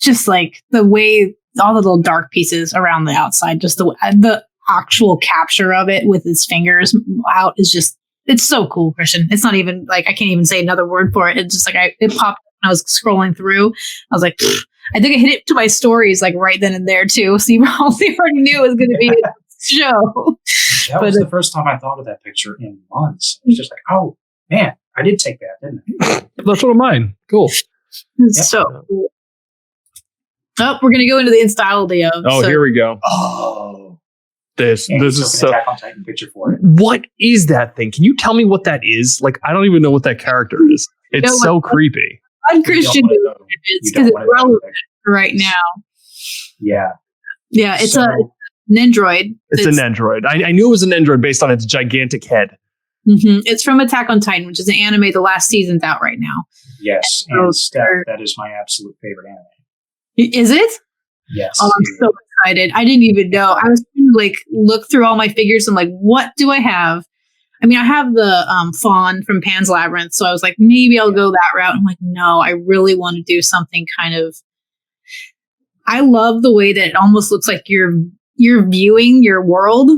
Just like the way all the little dark pieces around the outside, just the actual capture of it with his fingers out is just, it's so cool, Christian. It's not even like, I can't even say another word for it. It's just like, it popped up when I was scrolling through. I was like, pfft. I think I hit it to my stories like right then and there too. So you probably already knew it was going to be a show. That was the first time I thought of that picture in months. It was just like, oh man, I did take that, didn't I? That's one of mine. Cool. It's so cool. Oh, we're going to go into the instability of. Here we go. Oh, this is so. Attack on Titan picture for it. What is that thing? Can you tell me what that is? Like, I don't even know what that character is. It's so creepy. Christian, it's because it's relevant right now. Yeah. Yeah, it's a Nendroid. It's an Nendroid. I knew it was an Nendroid based on its gigantic head. Mm-hmm. It's from Attack on Titan, which is an anime. The last season's out right now. Yes, and Steph, that is my absolute favorite anime. Is it? Yes. Oh, I'm so excited. I didn't even know. I was trying to like look through all my figures and like, what do I have? I mean, I have the Fawn from Pan's Labyrinth, so I was like, maybe I'll go that route. I'm like, no, I really want to do something kind of. I love the way that it almost looks like you're viewing your world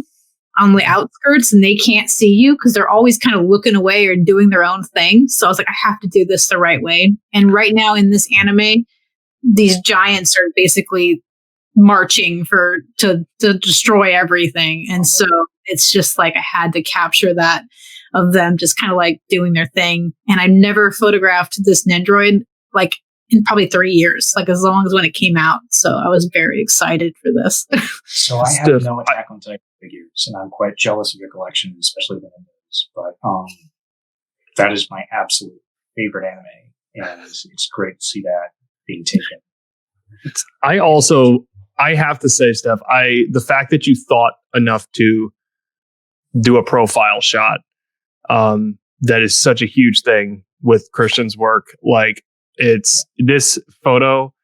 on the outskirts, and they can't see you because they're always kind of looking away or doing their own thing. So I was like, I have to do this the right way. And right now in this anime, these giants are basically marching to destroy everything. And so it's just like I had to capture that of them just kind of like doing their thing. And I never photographed this Nendroid like in probably 3 years, like as long as when it came out. So I was very excited for this. So I have no Attack on Titan figures, and I'm quite jealous of your collection, especially the Ninjas. But that is my absolute favorite anime, and it's great to see that being taken. I have to say, Steph, the fact that you thought enough to do a profile shot, that is such a huge thing with Christian's work. Like, it's this photo.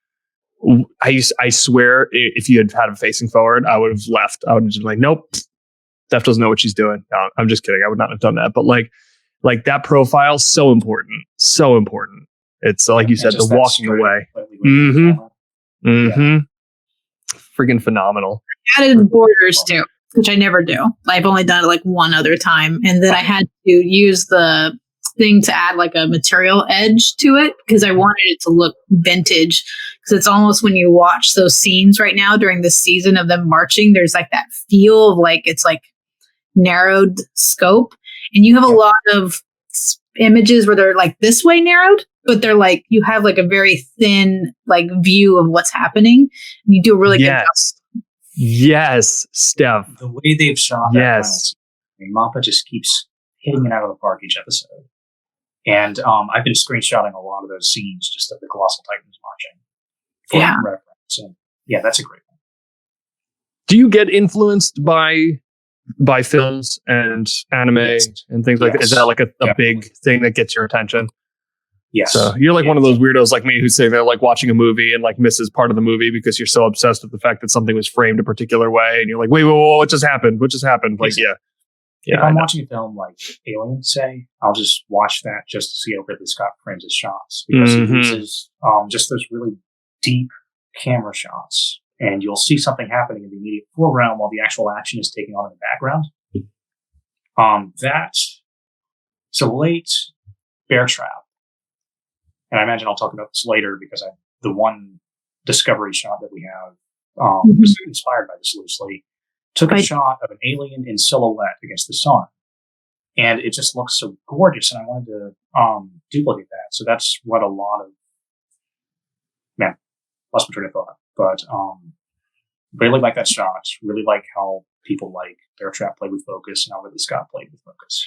I swear, if you had had him facing forward, I would have left. I would have just been like, nope, Steph doesn't know what she's doing. No, I'm just kidding. I would not have done that. But like that profile, so important, so important. It's like you said, the walking away. Mm-hmm. Mm-hmm. Freaking phenomenal. I added borders too, which I never do. I've only done it like one other time. And then I had to use the thing to add like a material edge to it because I wanted it to look vintage. Because it's almost when you watch those scenes right now during this season of them marching, there's like that feel of like it's like narrowed scope. And you have a lot of images where they're like this way narrowed, but they're like, you have like a very thin like view of what's happening. And you do a really good job. Yes, Steph. The way they've shot that, Mappa just keeps hitting it out of the park each episode. And I've been screenshotting a lot of those scenes just of the Colossal Titans marching. for reference. And yeah, that's a great one. Do you get influenced by films and anime and things like that? Is that like a big thing that gets your attention? Yes. So you're like one of those weirdos like me who say they're like watching a movie and like misses part of the movie because you're so obsessed with the fact that something was framed a particular way, and you're like, wait, what just happened? What just happened? Like, yeah. If I'm watching a film like Alien, say, I'll just watch that just to see how Ridley Scott frames his shots, because he uses just those really deep camera shots, and you'll see something happening in the immediate foreground while the actual action is taking on in the background. So late Bear Trap, and I imagine I'll talk about this later because the one discovery shot that we have was inspired by this loosely. Took a shot of an alien in silhouette against the sun, and it just looks so gorgeous, and I wanted to duplicate that. So that's what a lot of lost my train of thought, but really like that shot. Really like how people like Bear Trap played with focus, and how Ridley Scott played with focus.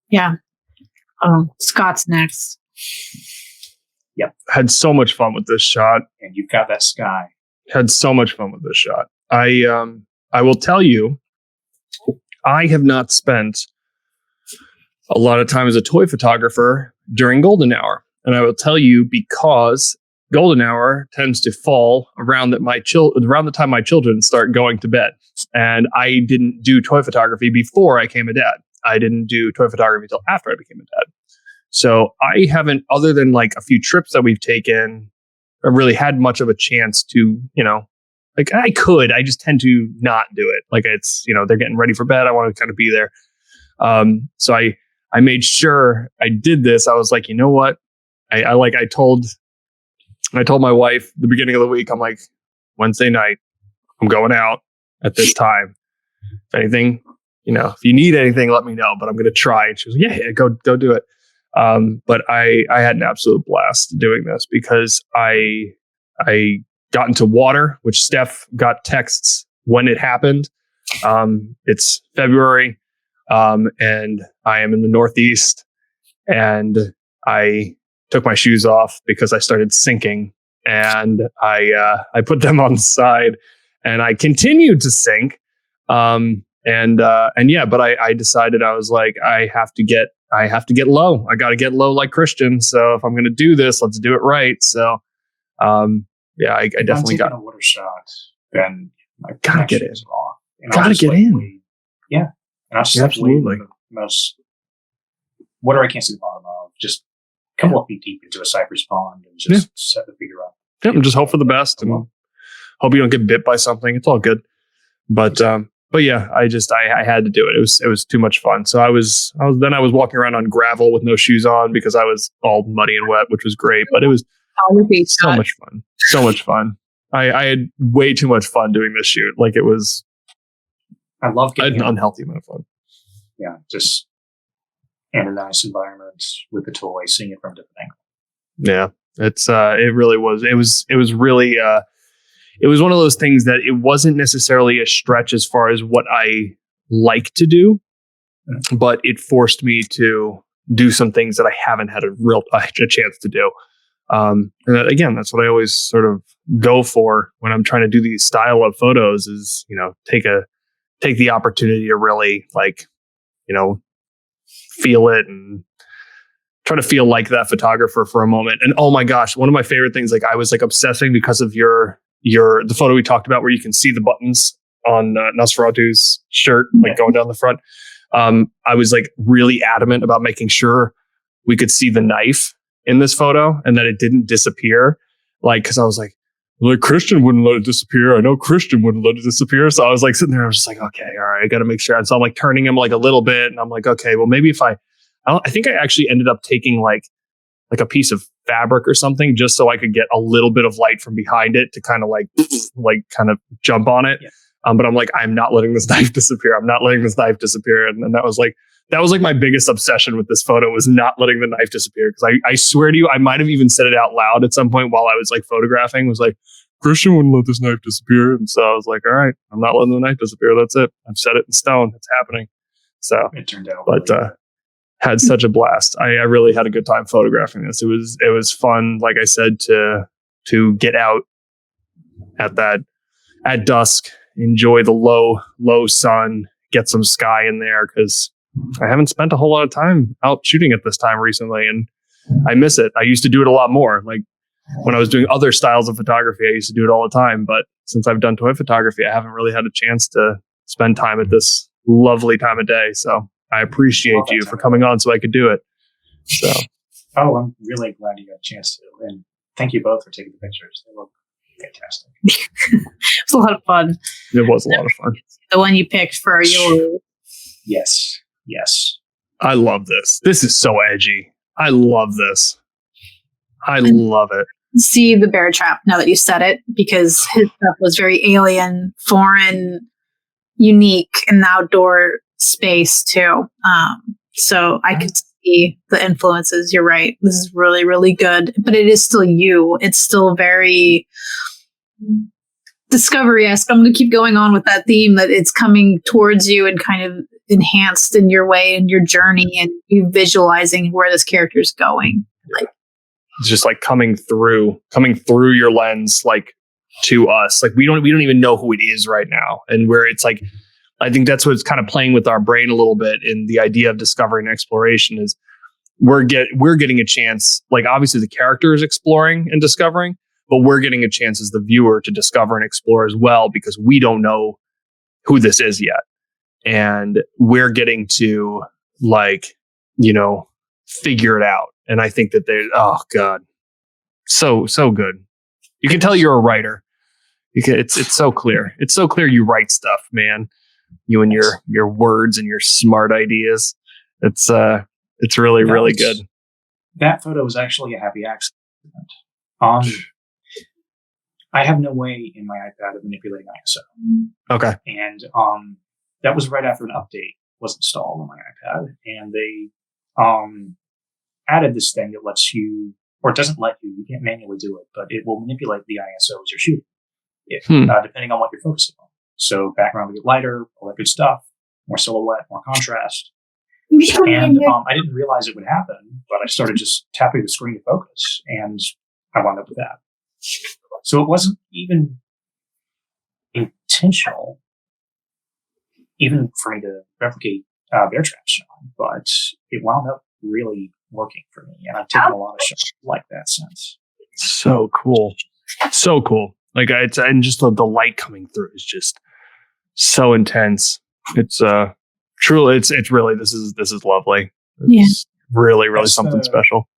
Yeah. Scott's next. Yep. Had so much fun with this shot, and you've got that sky. Had so much fun with this shot. I will tell you, I have not spent a lot of time as a toy photographer during golden hour. And I will tell you, because golden hour tends to fall around the time my children start going to bed. And I didn't do toy photography before I became a dad. I didn't do toy photography until after I became a dad. So I haven't, other than like a few trips that we've taken, I really had much of a chance to, like I just tend to not do it. Like it's, they're getting ready for bed. I want to kind of be there. So I made sure I did this. I was like, you know what? I told my wife the beginning of the week, I'm like, Wednesday night, I'm going out at this time. If anything, if you need anything, let me know, but I'm going to try. And she was like, yeah, go do it. But I had an absolute blast doing this because I got into water, which Steph got texts when it happened. It's February, and I am in the Northeast, and I took my shoes off because I started sinking, and I put them on the side, and I continued to sink. But I decided, I was like, I have to get low. I got to get low like Christian. So if I'm going to do this, let's do it right. So, I definitely got a water shot. Then my gotta get in. Off, gotta get in. Yeah, and I'll just absolutely most water I can't see the bottom of. Just a couple of feet deep into a cypress pond and just set the figure up. Yeah, and just hope for the best and hope you don't get bit by something. It's all good. But yeah, I had to do it. It was too much fun. So I was walking around on gravel with no shoes on because I was all muddy and wet, which was great. But it was so much fun. So much fun. I had way too much fun doing this shoot. Like it was. I love getting an unhealthy amount of fun. Yeah, just in a nice environment with the toy, seeing it from a different angle. Yeah, it really was. It was really. It was one of those things that it wasn't necessarily a stretch as far as what I like to do, but it forced me to do some things that I haven't had a chance to do. And that, again, that's what I always sort of go for when I'm trying to do these style of photos is, take the opportunity to really feel it and try to feel like that photographer for a moment. And oh my gosh, one of my favorite things, I was obsessing because of the photo we talked about where you can see the buttons on Nosferatu's shirt, going down the front. I was really adamant about making sure we could see the knife in this photo and that it didn't disappear. Cause I was like Christian wouldn't let it disappear. I know Christian wouldn't let it disappear. So I was sitting there, I was just okay, all right, I got to make sure. And so I'm turning him a little bit and I'm okay, well maybe if I think I actually ended up taking a piece of fabric or something just so I could get a little bit of light from behind it to kind of kind of jump on it. Yeah. But I'm I'm not letting this knife disappear. I'm not letting this knife disappear. And that was my biggest obsession with this photo was not letting the knife disappear. Cause I swear to you, I might've even said it out loud at some point while I was photographing, was Christian wouldn't let this knife disappear. And so I was all right, I'm not letting the knife disappear. That's it. I've set it in stone. It's happening. So it turned out, had such a blast. I really had a good time photographing this. It was fun, like I said, to to get out at dusk, enjoy the low sun, get some sky in there, because I haven't spent a whole lot of time out shooting at this time recently, and I miss it. I used to do it a lot more. Like when I was doing other styles of photography, I used to do it all the time. But since I've done toy photography, I haven't really had a chance to spend time at this lovely time of day. So I appreciate you for coming on so I could do it. So. Oh, I'm really glad you got a chance to. And thank you both for taking the pictures. They look fantastic. It was a lot of fun. It was a lot of fun. The one you picked for your... Yes. I love this. This is so edgy. I love this. I love it. See the bear trap now that you said it, because his stuff was very alien, foreign, unique in the outdoor space too. So I could see the influences. You're right. This is really, really good, but it is still you. It's still very Discovery-esque. I'm going to keep going on with that theme, that it's coming towards you and kind of enhanced in your way and your journey, and you visualizing where this character is going. Like, it's just like coming through your lens, like to us. Like we don't even know who it is right now, and where it's like, I think that's what's kind of playing with our brain a little bit in the idea of discovery and exploration is we're getting a chance. Like obviously the character is exploring and discovering, but we're getting a chance as the viewer to discover and explore as well, because we don't know who this is yet. And we're getting to figure it out. And I think that oh God, so good. You can tell you're a writer. It's so clear. It's so clear you write stuff, man. You and your words and your smart ideas. It's really, really good. That photo was actually a happy accident. I have no way in my iPad of manipulating ISO. Okay. And that was right after an update was installed on my iPad, and they added this thing that lets you, or it doesn't let you can't manually do it, but it will manipulate the ISO as you're shooting, depending on what you're focusing on. So background will get lighter, all that good stuff, more silhouette, more contrast. And I didn't realize it would happen, but I started just tapping the screen to focus, and I wound up with that. So it wasn't even intentional, even for me to replicate bear trap shot, but it wound up really working for me, and I've taken a lot of shots like that since. So cool. Like and just the light coming through is just so intense. It's truly, it's really, this is lovely. It's really That's something special.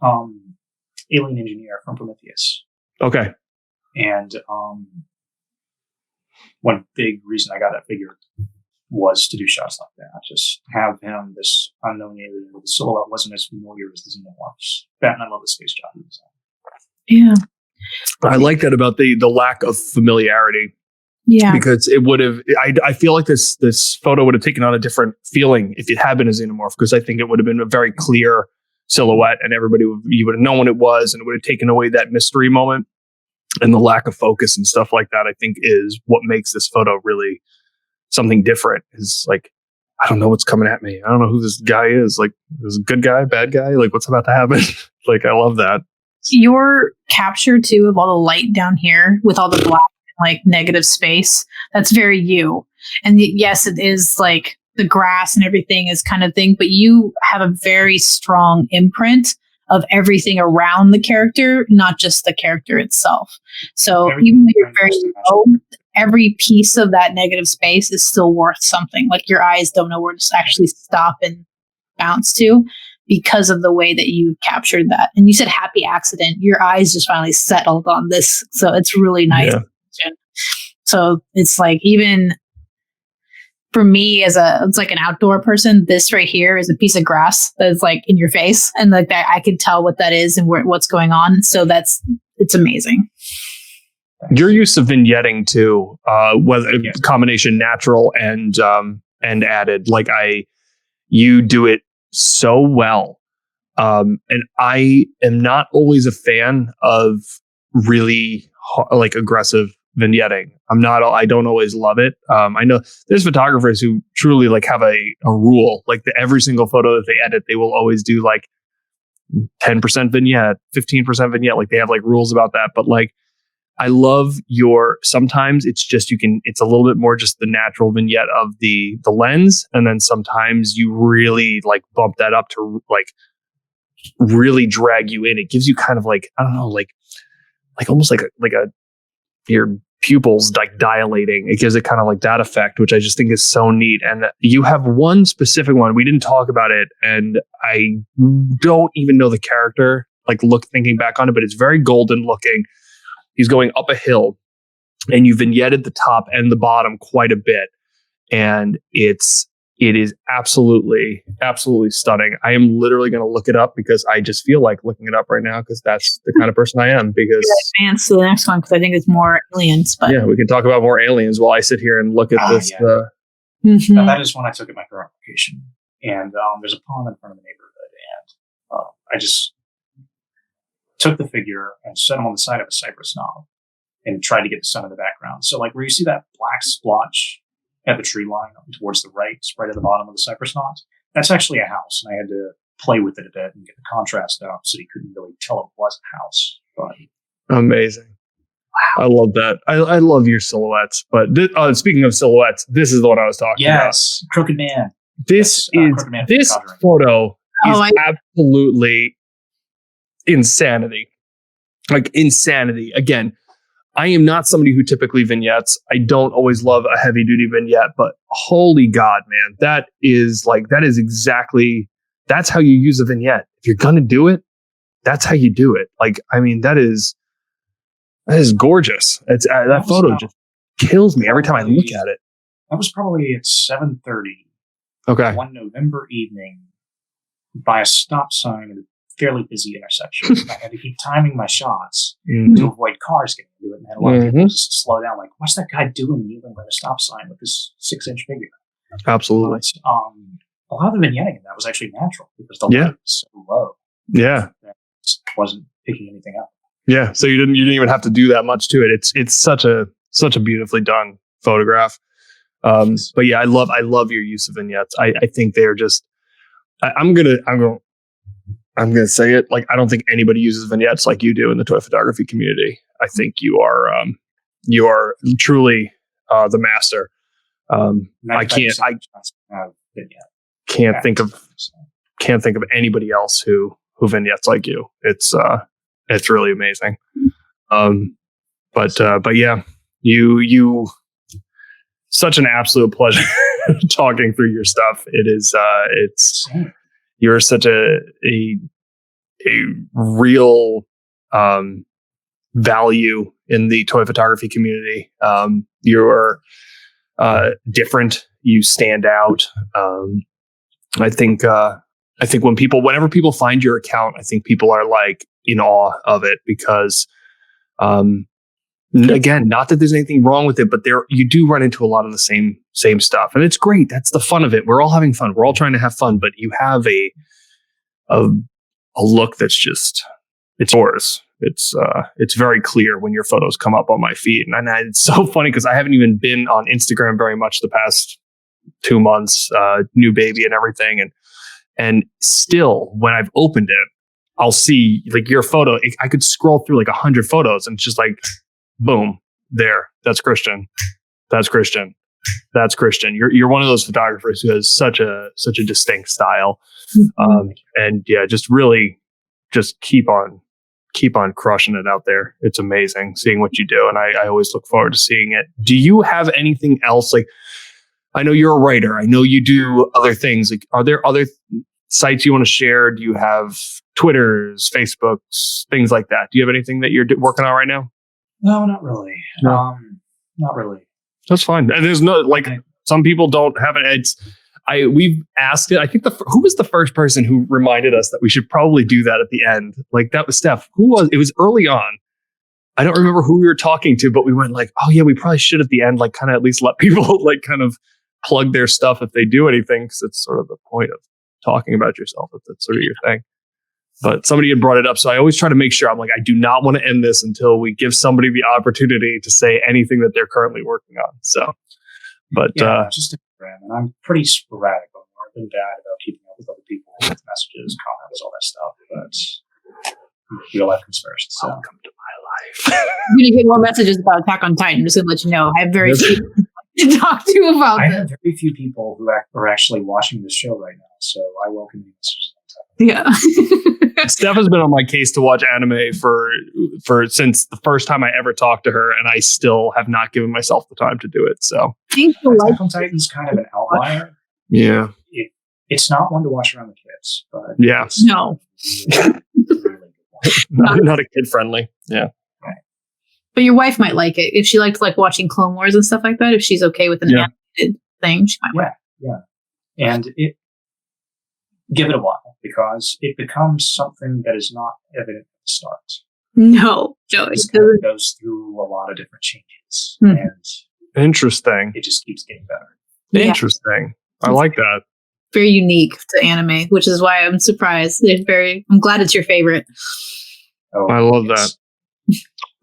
Alien engineer from Prometheus. Okay. And one big reason I got that figure was to do shots like that. Just have him, this unknown alien with the silhouette wasn't as familiar as the xenomorphs. And I love the space job he was on. Yeah. I like that about the lack of familiarity. Yeah. Because it would have, I feel like this photo would have taken on a different feeling if it had been a xenomorph, because I think it would have been a very clear silhouette and you would have known what it was, and it would have taken away that mystery moment. And the lack of focus and stuff like that, I think, is what makes this photo really something different. Is like, I don't know what's coming at me. I don't know who this guy is. Like, is it a good guy, bad guy? Like, what's about to happen? Like, I love that. Your capture too of all the light down here with all the black and like negative space, that's very you. And yes, it is like the grass and everything is kind of thing, but you have a very strong imprint of everything around the character, not just the character itself. So even though you're very low, every piece of that negative space is still worth something. Like your eyes don't know where to actually stop and bounce to, because of the way that you captured that. And you said happy accident. Your eyes just finally settled on this. So it's really nice. Yeah. So it's like, even for me it's like an outdoor person, this right here is a piece of grass that's like in your face. And like that, I can tell what that is and what's going on. So it's amazing. Your use of vignetting too, whether combination natural and added, you do it so well. And I am not always a fan of really aggressive vignetting. I don't always love it. I know there's photographers who truly have a rule, every single photo that they edit, they will always do 10% vignette, 15% vignette. Like they have like rules about that. But like, I love sometimes it's just, it's a little bit more just the natural vignette of the lens. And then sometimes you really like bump that up to like really drag you in. It gives you kind of like, I don't know, like almost like your pupils like dilating. It gives it kind of like that effect, which I just think is so neat. And you have one specific one. We didn't talk about it, and I don't even know the character, like thinking back on it, but it's very golden looking. He's going up a hill, and you vignetted the top and the bottom quite a bit. And it is absolutely, absolutely stunning. I am literally going to look it up because I just feel like looking it up right now because that's the kind of person I am. Because advance to the next one because I think it's more aliens. But yeah, we can talk about more aliens while I sit here and look at this. Yeah. That is when I took it my current location, and there's a pond in front of the neighborhood, and I just took the figure and set him on the side of a cypress knob and tried to get the sun in the background. So like where you see that black splotch at the tree line towards the right at the bottom of the cypress knots, that's actually a house. And I had to play with it a bit and get the contrast up so you couldn't really tell it was a house. But amazing. Wow. I love that. I love your silhouettes. But speaking of silhouettes, this is the one I was talking about. Yes, Crooked Man. This photo is absolutely insanity. Like insanity. Again, I am not somebody who typically vignettes. I don't always love a heavy duty vignette, but holy God, man, that's how you use a vignette. If you're going to do it, that's how you do it. Like, I mean, that is gorgeous. That photo just kills me every time I look at it. That was probably at 7:30. Okay. One November evening by a stop sign at a fairly busy intersection. I had to keep timing my shots to avoid cars getting into it. And had a lot of people just slow down. Like, what's that guy doing kneeling by the stop sign with this 6-inch figure? Absolutely. But, a lot of the vignetting in that was actually natural because the light was so low. Yeah. It wasn't picking anything up. Yeah. So you didn't even have to do that much to it. It's such a beautifully done photograph. But yeah, I love your use of vignettes. I think they're just, I'm gonna say it. Like, I don't think anybody uses vignettes like you do in the toy photography community. I think you are truly the master. I can't think of anybody else who vignettes like you. It's really amazing. But yeah, you such an absolute pleasure talking through your stuff. It is you're such a real value in the toy photography community. You're different. You stand out. I think whenever people find your account, I think people are like in awe of it because, again, not that there's anything wrong with it, but you do run into a lot of the same stuff, and it's great. That's the fun of it. We're all having fun. We're all trying to have fun, but you have a look that's just, it's yours. It's very clear when your photos come up on my feed, and it's so funny because I haven't even been on Instagram very much the past 2 months, new baby and everything, and still when I've opened it, I'll see like your photo. I could scroll through like 100 photos, and it's just like, boom, there. That's Christian. That's Christian. That's Christian. You're one of those photographers who has such a distinct style, and yeah, just really just keep on crushing it out there. It's amazing seeing what you do, and I always look forward to seeing it. Do you have anything else? Like, I know you're a writer. I know you do other things. Like, are there other sites you want to share? Do you have Twitters, Facebooks, things like that? Do you have anything that you're working on right now? No, not really. No. Not really. That's fine. And there's no, like, some people don't have it. We've asked it. I think who was the first person who reminded us that we should probably do that at the end? Like, that was Steph. It was early on. I don't remember who we were talking to, but we went like, oh yeah, we probably should at the end, like, kind of at least let people like kind of plug their stuff if they do anything. Cause it's sort of the point of talking about yourself. If that's sort of your thing. But somebody had brought it up. So I always try to make sure, I'm like, I do not want to end this until we give somebody the opportunity to say anything that they're currently working on. So, but just Instagram, and I'm pretty sporadic on been bad about keeping up with other people, with messages, comments, all that stuff. But real life comes first. So. Welcome to my life. I'm going to get more messages about Attack on Titan. Just to let you know, I have very few to talk to about I this. have very few people who are actually watching this show right now, so I welcome you. Yeah. Steph has been on my case to watch anime for since the first time I ever talked to her, and I still have not given myself the time to do it. So Attack on Titan's kind of an outlier. Yeah. It's not one to watch around the kids, but yeah, no, not a kid friendly. Yeah. But your wife might like it if she liked like watching Clone Wars and stuff like that. If she's okay with an animated thing, she might. And give it a while because it becomes something that is not evident at the start. No, it goes through a lot of different changes, and interesting. It just keeps getting better. Interesting. I like that. Very unique to anime, which is why I'm surprised. I'm glad it's your favorite. Oh, I love that.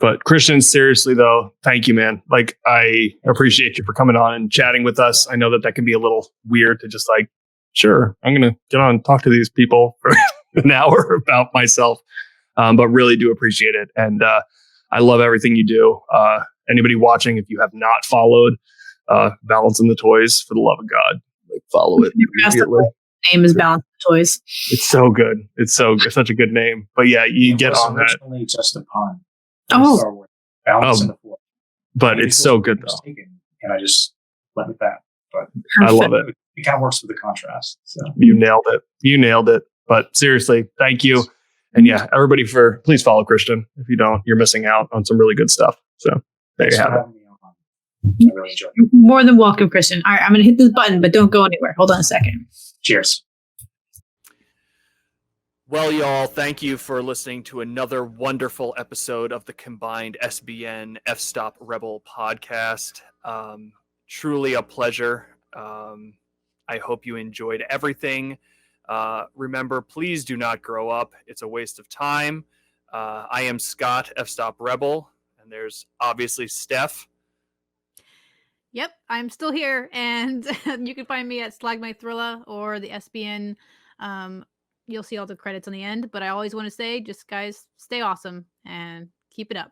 But Christian, seriously though, thank you, man. Like, I appreciate you for coming on and chatting with us. I know that can be a little weird to just like, sure, I'm going to get on and talk to these people for an hour about myself. But really do appreciate it. And I love everything you do. Anybody watching, if you have not followed Balance in the Toys, for the love of God, like follow it immediately. Name is Balance in the Toys. It's so good. It's such a good name. But yeah, you get on that. Originally just a pun. Oh, Balance in the Force. But it's so good though. And I just went with that. But I love it. It kind of works with the contrast. So you nailed it. But seriously, thank you. And yeah, everybody please follow Christian. If you don't, you're missing out on some really good stuff. So there you have it. I really enjoyed it. You're more than welcome, Christian. All right, I'm going to hit this button, but don't go anywhere. Hold on a second. Cheers. Well, y'all, thank you for listening to another wonderful episode of the combined SBN F-Stop Rebel podcast. Truly a pleasure. I hope you enjoyed everything. Remember, please do not grow up. It's a waste of time. I am Scott, F-Stop Rebel, and there's obviously Steph. Yep, I'm still here, and you can find me at Slag My Thrilla or the SBN. You'll see all the credits on the end, but I always want to say, just guys, stay awesome and keep it up.